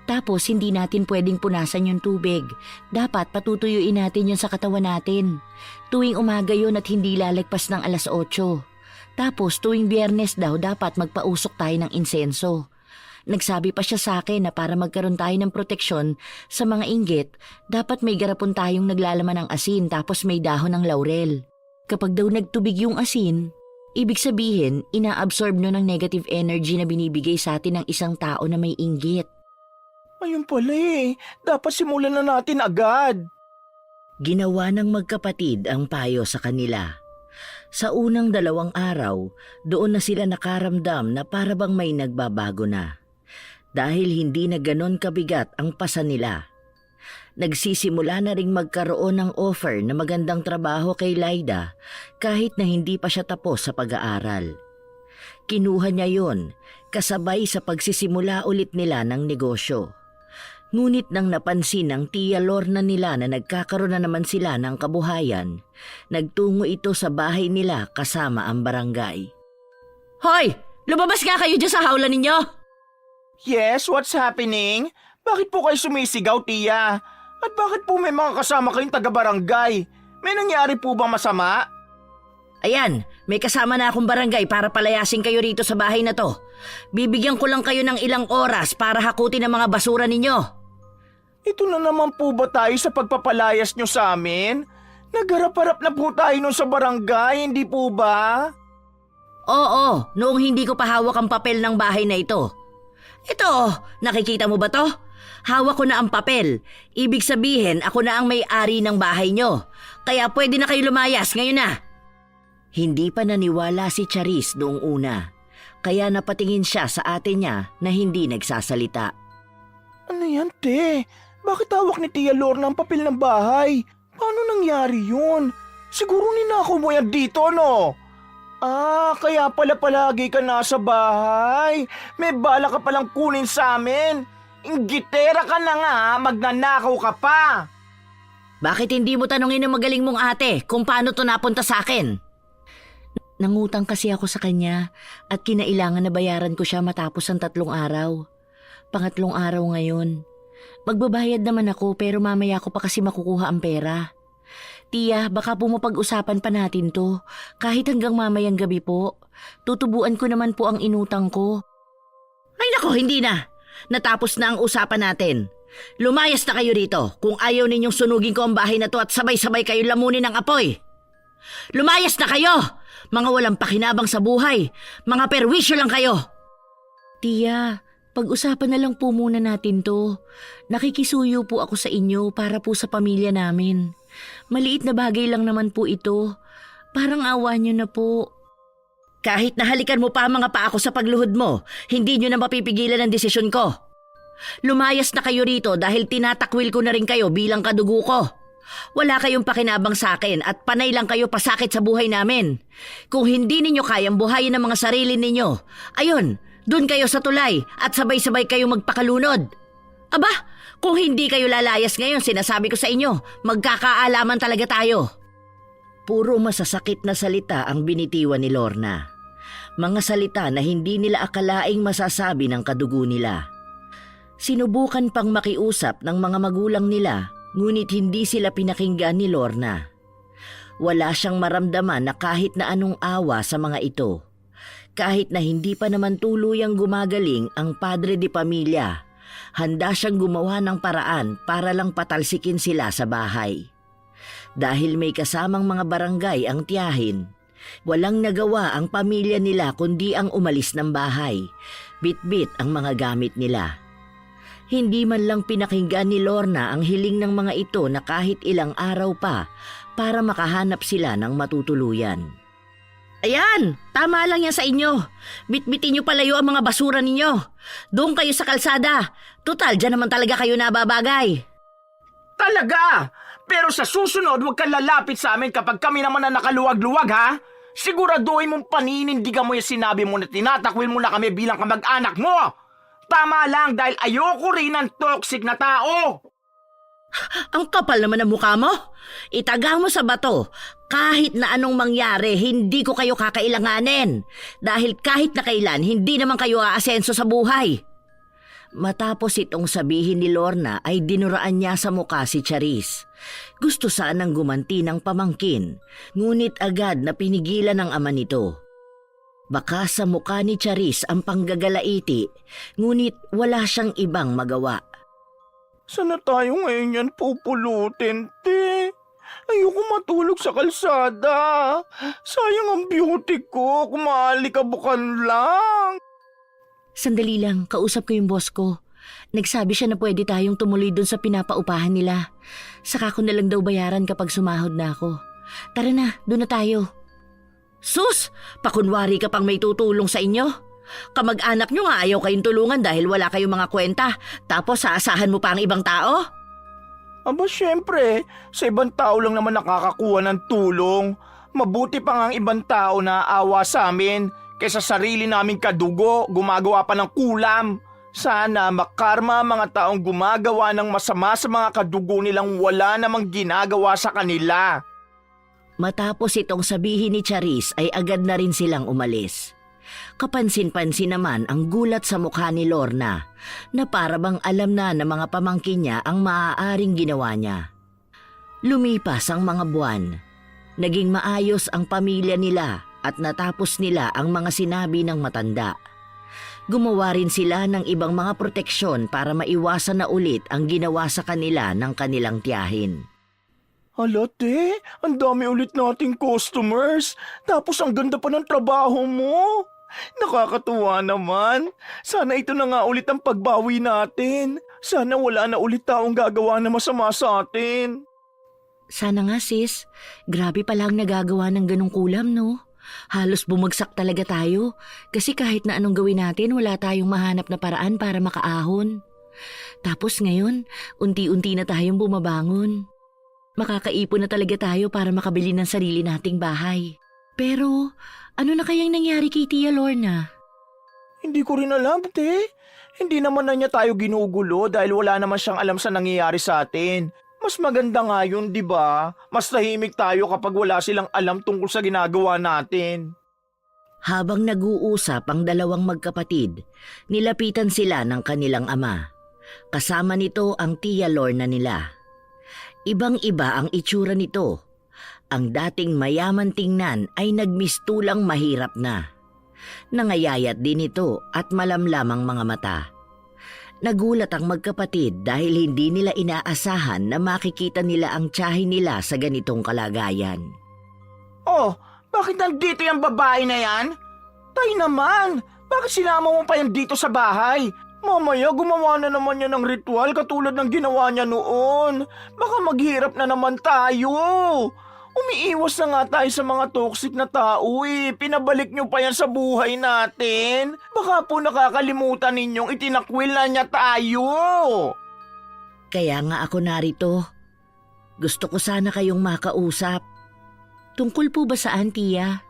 Speaker 4: Tapos hindi natin pwedeng punasan yung tubig. Dapat patutuyuin natin yun sa katawan natin. Tuwing umaga yun at hindi lalagpas ng 8:00. Tapos tuwing Biyernes daw dapat magpausok tayo ng insenso. Nagsabi pa siya sa akin na para magkaroon tayo ng proteksyon sa mga inggit, dapat may garapon tayong naglalaman ng asin tapos may dahon ng laurel. Kapag daw nagtubig yung asin, ibig sabihin, inaabsorb no ng negative energy na binibigay sa atin ng isang tao na may inggit.
Speaker 2: Ayun pala eh. Dapat simulan na natin agad.
Speaker 1: Ginawa ng magkapatid ang payo sa kanila. Sa unang 2 araw, doon na sila nakaramdam na para bang may nagbabago na. Dahil hindi na ganon kabigat ang pasa nila. Nagsisimula na ring magkaroon ng offer na magandang trabaho kay Laida kahit na hindi pa siya tapos sa pag-aaral. Kinuha niya yon kasabay sa pagsisimula ulit nila ng negosyo. Ngunit nang napansin ng Tia Lorna nila na nagkakaroon na naman sila ng kabuhayan, nagtungo ito sa bahay nila kasama ang barangay.
Speaker 3: Hoy! Lumabas nga kayo dyan sa hawla ninyo!
Speaker 2: Yes, what's happening? Bakit po kayo sumisigaw, Tia? At bakit po may mga kasama kayong taga-barangay? May nangyari po bang masama?
Speaker 3: Ayan, may kasama na akong barangay para palayasin kayo rito sa bahay na to. Bibigyan ko lang kayo ng ilang oras para hakutin ang mga basura ninyo.
Speaker 2: Ito na naman po ba tayo sa pagpapalayas nyo sa amin? Nagharap-harap na po tayo nun sa barangay, hindi po ba?
Speaker 3: Oo, noong hindi ko pa hawak ang papel ng bahay na ito. Ito, nakikita mo ba to? Hawak ko na ang papel. Ibig sabihin, ako na ang may-ari ng bahay nyo. Kaya pwede na kayo lumayas ngayon na.
Speaker 1: Hindi pa naniwala si Charis noong una, kaya napatingin siya sa ate niya na hindi nagsasalita.
Speaker 2: Ano yan, te? Bakit hawak ni Tia Lorna ang papel ng bahay? Paano nangyari yun? Siguro ninakaw mo yan dito, no? Ah, kaya pala palagi ka nasa bahay. May bala ka palang kunin sa amin. Inggitera ka na nga, magnanakaw ka pa.
Speaker 3: Bakit hindi mo tanungin ng magaling mong ate kung paano to napunta sa akin?
Speaker 4: Nangutang kasi ako sa kanya at kinailangan na bayaran ko siya matapos ang 3 araw. Pangatlong araw ngayon. Magbabayad naman ako pero mamaya ko pa kasi makukuha ang pera. Tia, baka po mapag-usapan pa natin to. Kahit hanggang mamayang gabi po. Tutubuan ko naman po ang inutang ko.
Speaker 3: Ay nako, hindi na. Natapos na ang usapan natin. Lumayas na kayo rito kung ayaw ninyong sunugin ko ang bahay na to at sabay-sabay kayo lamunin ng apoy. Lumayas na kayo! Mga walang pakinabang sa buhay. Mga perwisyo lang kayo.
Speaker 4: Tia, pag-usapan na lang po muna natin to. Nakikisuyo po ako sa inyo para po sa pamilya namin. Maliit na bagay lang naman po ito. Parang awa niyo na po.
Speaker 3: Kahit nahalikan mo pa ang mga paa ko sa pagluhod mo, hindi nyo na mapipigilan ang desisyon ko. Lumayas na kayo rito dahil tinatakwil ko na rin kayo bilang kadugo ko. Wala kayong pakinabang sa akin at panay lang kayo pasakit sa buhay namin. Kung hindi ninyo kayang buhayin ang mga sarili ninyo, ayun, dun kayo sa tulay at sabay-sabay kayong magpakalunod. Aba, kung hindi kayo lalayas ngayon, sinasabi ko sa inyo, magkakaalaman talaga tayo.
Speaker 1: Puro masasakit na salita ang binitiwan ni Lorna. Mga salita na hindi nila akalaing masasabi ng kadugo nila. Sinubukan pang makiusap ng mga magulang nila, ngunit hindi sila pinakinggan ni Lorna. Wala siyang maramdaman na kahit na anong awa sa mga ito. Kahit na hindi pa naman tuluyang gumagaling ang padre de pamilya, handa siyang gumawa ng paraan para lang patalsikin sila sa bahay. Dahil may kasamang mga barangay ang tiyahin, walang nagawa ang pamilya nila kundi ang umalis ng bahay, bit-bit ang mga gamit nila. Hindi man lang pinakinggan ni Lorna ang hiling ng mga ito na kahit ilang araw pa para makahanap sila ng matutuluyan.
Speaker 3: Ayan, tama lang yan sa inyo. Bitbitin nyo palayo ang mga basura ninyo. Doon kayo sa kalsada. Tutal, dyan naman talaga kayo nababagay.
Speaker 2: Talaga? Pero sa susunod, huwag kang lalapit sa amin kapag kami naman na nakaluwag-luwag, ha? Siguraduhin mong paninindigan mo yung sinabi mo na tinatakwil mo na kami bilang kamag-anak mo. Tama lang dahil ayoko rin ng toxic na tao.
Speaker 3: Ang kapal naman ng mukha mo. Itaga mo sa bato. Kahit na anong mangyari, hindi ko kayo kakailanganin. Dahil kahit na kailan, hindi naman kayo aasenso sa buhay.
Speaker 1: Matapos itong sabihin ni Lorna ay dinuraan niya sa muka si Charis. Gusto sanang gumanti ng pamangkin, ngunit agad na pinigilan ng ama nito. Baka sa mukha ni Charis ang panggagalaiti, ngunit wala siyang ibang magawa.
Speaker 2: Sana tayo ngayon yan pupulutin, te? Ayoko matulog sa kalsada. Sayang ang beauty ko, kumaalikabukan lang.
Speaker 4: Sandali lang, kausap ko yung boss ko. Nagsabi siya na pwede tayong tumuloy dun sa pinapaupahan nila. Saka ko na lang daw bayaran kapag sumahod na ako. Tara na, dun na tayo.
Speaker 3: Sus! Pakunwari ka pang may tutulong sa inyo. Kamag-anak nyo nga ayaw kayong tulungan dahil wala kayong mga kwenta. Tapos aasahan mo pa ang ibang tao?
Speaker 2: Aba syempre, sa ibang tao lang naman nakakakuha ng tulong. Mabuti pa nga ang ibang tao na awa sa amin kaysa sarili naming kadugo gumagawa pa ng kulam. Sana makarma mga taong gumagawa ng masama sa mga kadugo nilang wala namang ginagawa sa kanila.
Speaker 1: Matapos itong sabihin ni Charis ay agad na rin silang umalis. Kapansin-pansin naman ang gulat sa mukha ni Lorna na para bang alam na ng mga pamangkin niya ang maaaring ginawa niya. Lumipas ang mga buwan. Naging maayos ang pamilya nila at natapos nila ang mga sinabi ng matanda. Gumawa rin sila ng ibang mga proteksyon para maiwasan na ulit ang ginawa sa kanila ng kanilang tiyahin.
Speaker 2: Hala te, ang dami ulit nating customers. Tapos ang ganda pa ng trabaho mo. Nakakatuwa naman. Sana ito na nga ulit ang pagbawi natin. Sana wala na ulit taong gagawa na masama sa atin.
Speaker 4: Sana nga sis, grabe pala ang nagagawa ng ganong kulam no? Halos bumagsak talaga tayo kasi kahit na anong gawin natin wala tayong mahanap na paraan para makaahon. Tapos ngayon, unti-unti na tayong bumabangon. Makakaipon na talaga tayo para makabili ng sarili nating bahay. Pero ano na kayang nangyari kay Tia Lorna?
Speaker 2: Hindi ko rin alam, te. Hindi naman na niya tayo ginugulo dahil wala naman siyang alam sa nangyayari sa atin. Mas maganda nga yun, di ba? Mas tahimik tayo kapag wala silang alam tungkol sa ginagawa natin.
Speaker 1: Habang nag-uusap ang dalawang magkapatid, nilapitan sila ng kanilang ama. Kasama nito ang Tia Lorna nila. Ibang-iba ang itsura nito. Ang dating mayaman tingnan ay nagmistulang mahirap na. Nangayayat din ito at malamlam ang mga mata. Nagulat ang magkapatid dahil hindi nila inaasahan na makikita nila ang tiyahin nila sa ganitong kalagayan.
Speaker 2: Oh, bakit nandito yung babae na yan? Tay naman, bakit sinama mo pa yan dito sa bahay? Mamaya gumawa na naman niya ng ritual katulad ng ginawa niya noon. Baka maghirap na naman tayo. Umiiwas na nga tayo sa mga toxic na tao eh. Pinabalik niyo pa yan sa buhay natin. Baka po nakakalimutan ninyong itinakwil na niya tayo.
Speaker 1: Kaya nga ako narito. Gusto ko sana kayong makausap.
Speaker 4: Tungkol po ba saan, Tia?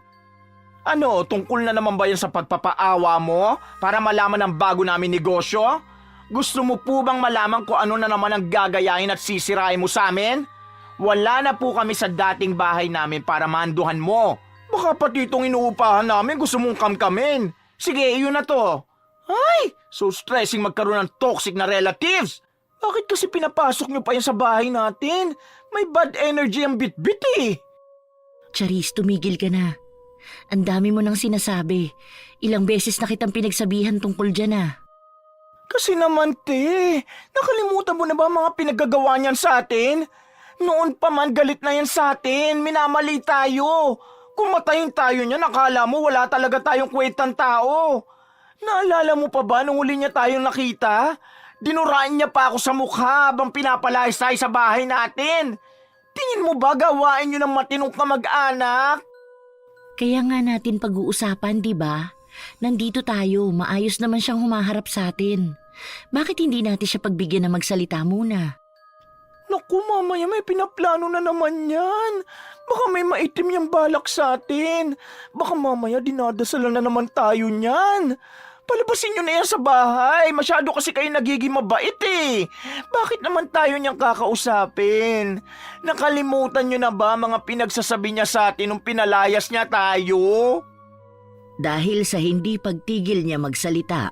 Speaker 2: Ano, tungkol na naman ba yan sa pagpapaawa mo para malaman ang bago namin negosyo? Gusto mo po bang malaman kung ano na naman ang gagayahin at sisirain mo sa amin? Wala na po kami sa dating bahay namin para manduhan mo. Baka pati itong inuupahan namin gusto mong kamkamin. Sige, iyon na to. Ay, so stressing magkaroon ng toxic na relatives. Bakit kasi pinapasok niyo pa yan sa bahay natin? May bad energy ang bit-bit eh.
Speaker 4: Charis, tumigil ka na. Ang dami mo nang sinasabi. Ilang beses na kitang pinagsabihan tungkol dyan ah.
Speaker 2: Kasi naman te, nakalimutan mo na ba ang mga pinaggagawa niyan sa atin? Noon pa man galit na yan sa atin, minamali tayo. Kung matayin tayo niya, nakala mo wala talaga tayong kwentang tao. Naalala mo pa ba nung uli niya tayong nakita? Dinuraan niya pa ako sa mukha habang pinapalayas tayo sa bahay natin. Tingin mo ba gawain niyo ng matinong kamag-anak?
Speaker 4: Kaya nga natin pag-uusapan, di ba? Nandito tayo, maayos naman siyang humaharap sa atin. Bakit hindi natin siya pagbigyan na magsalita muna?
Speaker 2: Naku mamaya may pinaplano na naman yan. Baka may maitim yung balak sa atin. Baka mamaya dinadasalan na naman tayo niyan. Palabasin nyo na yan sa bahay. Masyado kasi kayo nagiging mabait eh. Bakit naman tayo niyang kakausapin? Nakalimutan nyo na ba mga pinagsasabi niya sa atin nung pinalayas niya tayo?
Speaker 1: Dahil sa hindi pagtigil niya magsalita,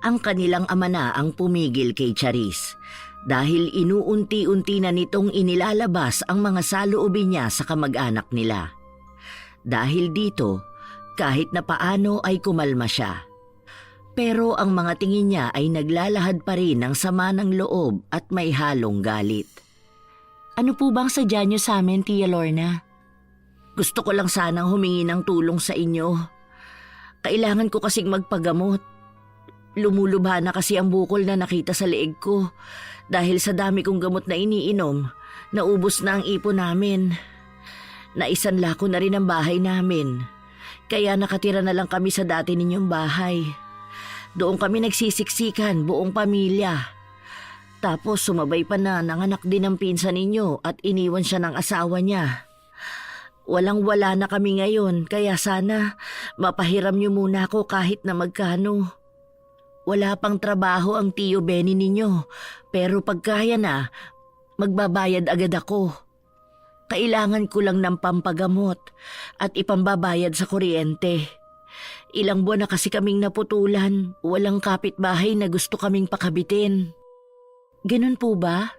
Speaker 1: ang kanilang ama na ang pumigil kay Charis. Dahil inuunti-unti na nitong inilalabas ang mga saloobin niya sa kamag-anak nila. Dahil dito, Kahit na paano ay kumalma siya. Pero ang mga tingin niya ay naglalahad pa rin ng sama ng loob at may halong galit.
Speaker 4: Ano po bang sadya niyo sa amin, Tia Lorna?
Speaker 1: Gusto ko lang sanang humingi ng tulong sa inyo. Kailangan ko kasing magpagamot. Lumulubha na kasi ang bukol na nakita sa leeg ko. Dahil sa dami kong gamot na iniinom, naubos na ang ipon namin. Naisanla ko na rin ang bahay namin. Kaya nakatira na lang kami sa dati ninyong bahay. Doon kami nagsisiksikan, buong pamilya. Tapos sumabay pa na nanganak din ang pinsan ninyo at iniwan siya ng asawa niya. Walang-wala na kami ngayon, kaya sana mapahiram niyo muna ako kahit na magkano. Wala pang trabaho ang Tio Benny ninyo, pero pagkaya na, magbabayad agad ako. Kailangan ko lang ng pampagamot at ipambabayad sa kuryente. Ilang buwan na kasi kaming naputulan, walang kapitbahay na gusto kaming pakabitin.
Speaker 4: Ganun po ba?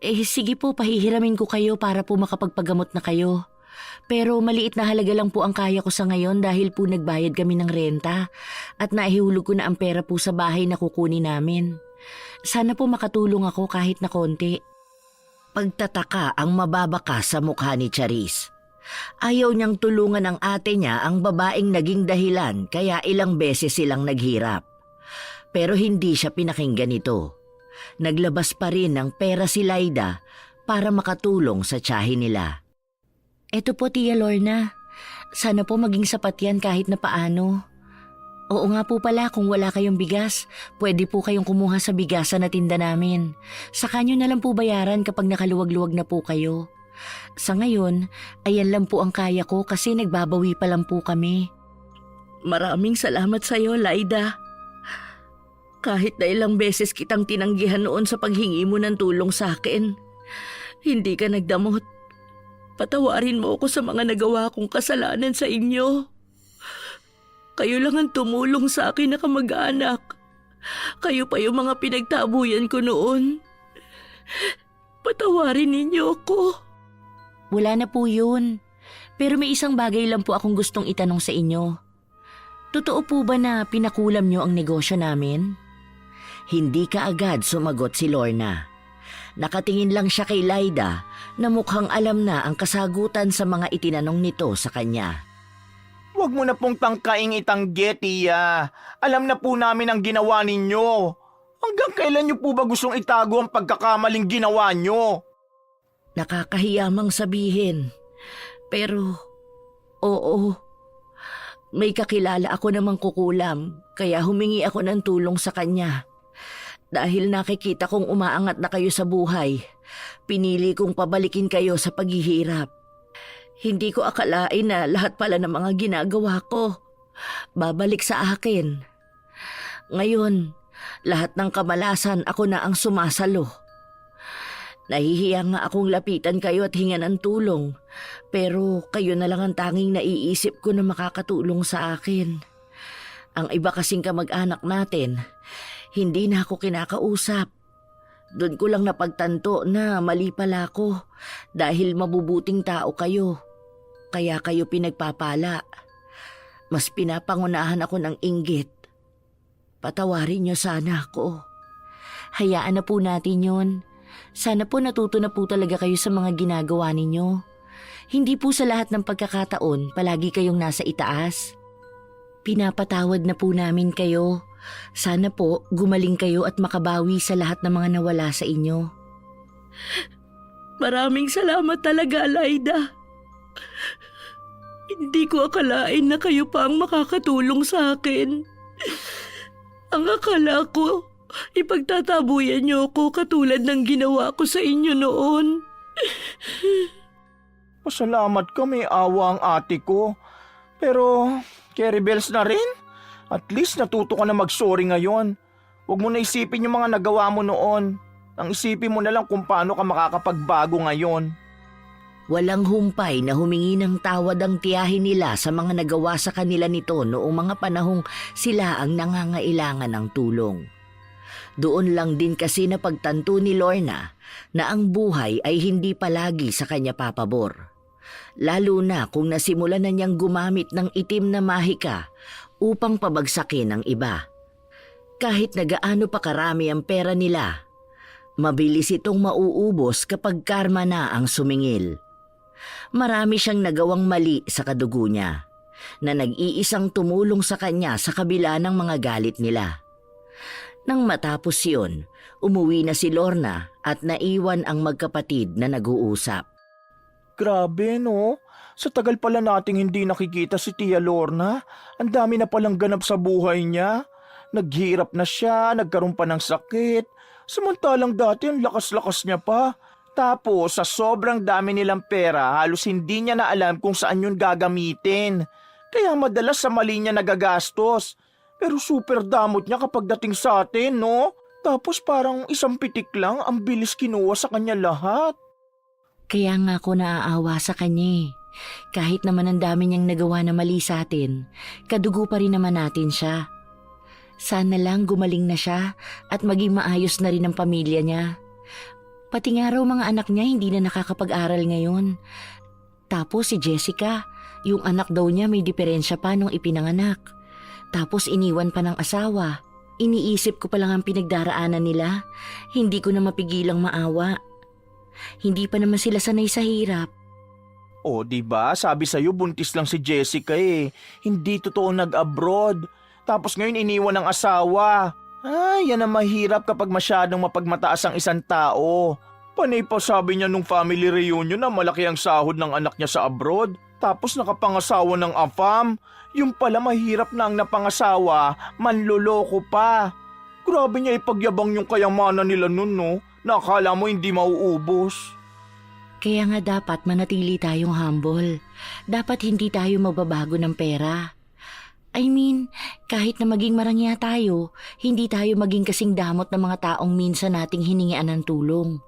Speaker 4: Sige po, pahihiramin ko kayo para po makapagpagamot na kayo. Pero maliit na halaga lang po ang kaya ko sa ngayon dahil po nagbayad kami ng renta at naihulog ko na ang pera po sa bahay na kukunin namin. Sana po makatulong ako kahit na konti.
Speaker 1: Pagtataka ang mababaka sa mukha ni Charis. Ayaw niyang tulungan ng ate niya ang babaeng naging dahilan kaya ilang beses silang naghirap. Pero hindi siya pinakinggan nito. Naglabas pa rin ng pera si Laida para makatulong sa tiyahin nila.
Speaker 4: Eto po, Tia Lorna. Sana po maging sapat yan kahit na paano. Oo nga po pala, kung wala kayong bigas, pwede po kayong kumuha sa bigasan na tinda namin. Saka nyo na lang po bayaran kapag nakaluwag-luwag na po kayo. Sa ngayon, ayan lang po ang kaya ko kasi nagbabawi pa lang po kami.
Speaker 1: Maraming salamat sa iyo, Laida. Kahit na ilang beses kitang tinanggihan noon sa paghingi mo ng tulong sa akin, hindi ka nagdamot. Patawarin mo ako sa mga nagawa kong kasalanan sa inyo. Kayo lang ang tumulong sa akin na kamag-anak. Kayo pa yung mga pinagtabuyan ko noon. Patawarin ninyo ako.
Speaker 4: Wala na po yun. Pero may isang bagay lang po akong gustong itanong sa inyo. Totoo po ba na pinakulam nyo ang negosyo namin?
Speaker 1: Hindi kaagad sumagot si Lorna. Nakatingin lang siya kay Laida na mukhang alam na ang kasagutan sa mga itinanong nito sa kanya.
Speaker 2: Huwag mo na pong tangkaing itanggi, Tia. Alam na po namin ang ginawa ninyo. Hanggang kailan niyo po ba gustong itago ang pagkakamaling ginawa niyo?
Speaker 1: Nakakahiyamang sabihin. Pero, oo. May kakilala ako namang kukulam, kaya humingi ako ng tulong sa kanya. Dahil nakikita kong umaangat na kayo sa buhay, pinili kong pabalikin kayo sa paghihirap. Hindi ko akalain na lahat pala ng mga ginagawa ko babalik sa akin. Ngayon, lahat ng kamalasan ako na ang sumasalo. Nahihiya nga akong lapitan kayo at hingan ng tulong, pero kayo na lang ang tanging naiisip ko na makakatulong sa akin. Ang iba kasing kamag-anak natin, hindi na ako kinakausap. Doon ko lang napagtanto na mali pala ako dahil mabubuting tao kayo. Kaya kayo pinagpapala. Mas pinapangunahan ako ng inggit. Patawarin niyo sana ako.
Speaker 4: Hayaan na po natin yun. Sana po natuto na po talaga kayo sa mga ginagawa ninyo. Hindi po sa lahat ng pagkakataon palagi kayong nasa itaas. Pinapatawad na po namin kayo. Sana po gumaling kayo at makabawi sa lahat ng mga nawala sa inyo.
Speaker 1: Maraming salamat talaga, Laida. Hindi ko akalain na kayo pa ang makakatulong sa akin. Ang akala ko, ipagtatabuyan niyo ako katulad ng ginawa ko sa inyo noon.
Speaker 2: Pasalamat ka, may awa ang ate ko. Pero, carry bells na rin? At least natuto ka na mag-sorry ngayon. Huwag mo na isipin yung mga nagawa mo noon. Ang isipin mo na lang kung paano ka makakapagbago ngayon.
Speaker 1: Walang humpay na humingi ng tawad ang tiyahin nila sa mga nagawa sa kanila nito noong mga panahong sila ang nangangailangan ng tulong. Doon lang din kasi napagtanto ni Lorna na ang buhay ay hindi palagi sa kanya papabor. Lalo na kung nasimulan na niyang gumamit ng itim na mahika upang pabagsakin ang iba. Kahit na gaano pa karami ang pera nila, mabilis itong mauubos kapag karma na ang sumingil. Marami siyang nagawang mali sa kadugo niya, na nag-iisang tumulong sa kanya sa kabila ng mga galit nila. Nang matapos yun, umuwi na si Lorna at naiwan ang magkapatid na nag-uusap.
Speaker 2: Grabe, no? Sa tagal pala nating hindi nakikita si Tia Lorna, ang dami na palang ganap sa buhay niya. Naghirap na siya, nagkaroon pa ng sakit. Samantalang dati ang lakas-lakas niya pa. Tapos sa sobrang dami nilang pera, halos hindi niya na alam kung saan yun gagamitin. Kaya madalas sa mali niya nagagastos. Pero super damot niya kapag dating sa atin, no? Tapos parang isang pitik lang, ang bilis kinuha sa kanya lahat.
Speaker 4: Kaya nga ako naaawa sa kanya eh. Kahit naman ang dami niyang nagawa na mali sa atin, kadugo pa rin naman natin siya. Sana lang gumaling na siya at maging maayos na rin ang pamilya niya. Pati nga raw mga anak niya hindi na nakakapag-aral ngayon. Tapos si Jessica, yung anak daw niya may diferensya pa nung ipinanganak. Tapos iniwan pa ng asawa. Iniisip ko pa lang ang pinagdaraanan nila. Hindi ko na mapigilang maawa. Hindi pa naman sila sanay sa hirap.
Speaker 2: O, diba? Sabi sa'yo, buntis lang si Jessica eh. Hindi totoo nag-abroad. Tapos ngayon iniwan ng asawa. Ay, yan ang mahirap kapag masyadong mapagmataas ang isang tao. Panay pa sabi niya nung family reunion na malaki ang sahod ng anak niya sa abroad. Tapos nakapangasawa ng afam. Yung pala mahirap na ang napangasawa, manloloko pa. Grabe niya ipagyabang yung kayamanan nila nun, no? Nakala mo hindi mauubos.
Speaker 4: Kaya nga dapat manatili tayong humble. Dapat hindi tayo magbabago ng pera. I mean, kahit na maging marangya tayo, hindi tayo maging kasing damot ng mga taong minsan nating hiningian ng tulong.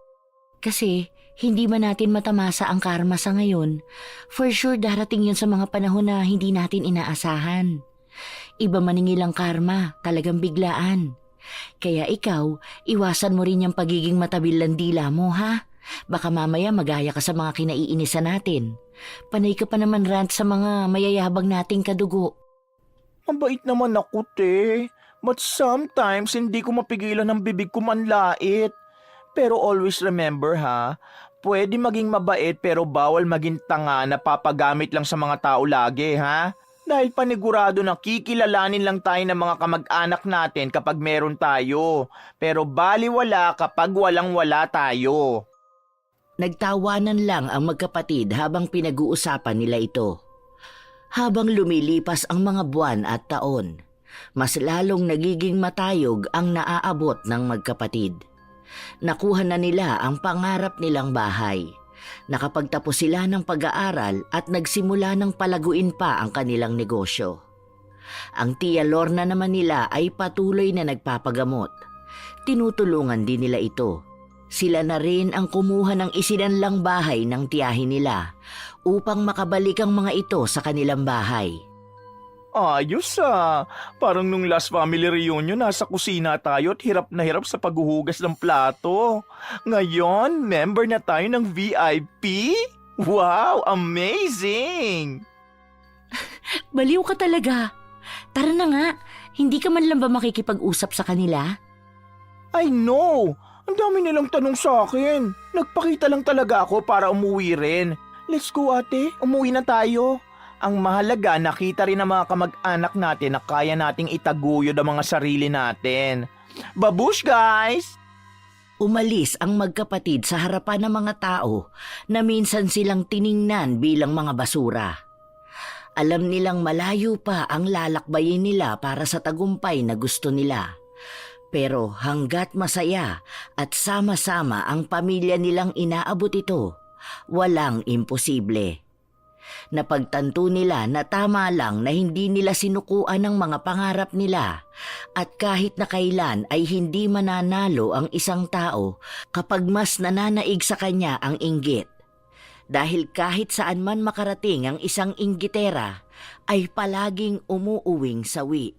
Speaker 4: Kasi hindi man natin matamasa ang karma sa ngayon, for sure darating yun sa mga panahon na hindi natin inaasahan. Iba maningil ang karma, talagang biglaan. Kaya ikaw, iwasan mo rin yung pagiging matabil ng dila mo, ha? Baka mamaya magaya ka sa mga kinaiinisan natin. Panay ka pa naman rant sa mga mayayabang nating kadugo.
Speaker 2: Mabait naman ako, te. But sometimes hindi ko mapigilan ang bibig ko manlait. Pero always remember, ha? Pwede maging mabait pero bawal maging tanga na papagamit lang sa mga tao lagi, ha? Dahil panigurado na kikilalanin lang tayo ng mga kamag-anak natin kapag meron tayo. Pero baliwala kapag walang-wala tayo.
Speaker 1: Nagtawanan lang ang magkapatid habang pinag-uusapan nila ito. Habang lumilipas ang mga buwan at taon, mas lalong nagiging matayog ang naaabot ng magkapatid. Nakuha na nila ang pangarap nilang bahay. Nakapagtapos sila ng pag-aaral at nagsimula ng palaguin pa ang kanilang negosyo. Ang Tia Lorna naman nila ay patuloy na nagpapagamot. Tinutulungan din nila ito. Sila na rin ang kumuha ng isinanlang bahay ng tiyahin nila upang makabalik ang mga ito sa kanilang bahay.
Speaker 2: Ayos ah. Parang nung last family reunion, nasa kusina tayo at hirap na hirap sa paghuhugas ng plato. Ngayon, member na tayo ng VIP? Wow, amazing!
Speaker 4: Baliw ka talaga. Tara na nga, hindi ka man lang ba makikipag-usap sa kanila?
Speaker 2: I know! Ang dami nilang tanong sa akin. Nagpakita lang talaga ako para umuwi rin. Let's go ate, umuwi na tayo. Ang mahalaga, nakita rin ng mga kamag-anak natin na kaya nating itaguyod ang mga sarili natin. Babush guys!
Speaker 1: Umalis ang magkapatid sa harapan ng mga tao na minsan silang tiningnan bilang mga basura. Alam nilang malayo pa ang lalakbayin nila para sa tagumpay na gusto nila. Pero hanggat masaya at sama-sama ang pamilya nilang inaabot ito, walang imposible. Napagtanto nila na tama lang na hindi nila sinukuan ang mga pangarap nila at kahit na kailan ay hindi mananalo ang isang tao kapag mas nananaig sa kanya ang inggit. Dahil kahit saan man makarating ang isang inggitera ay palaging umuuwing sawi.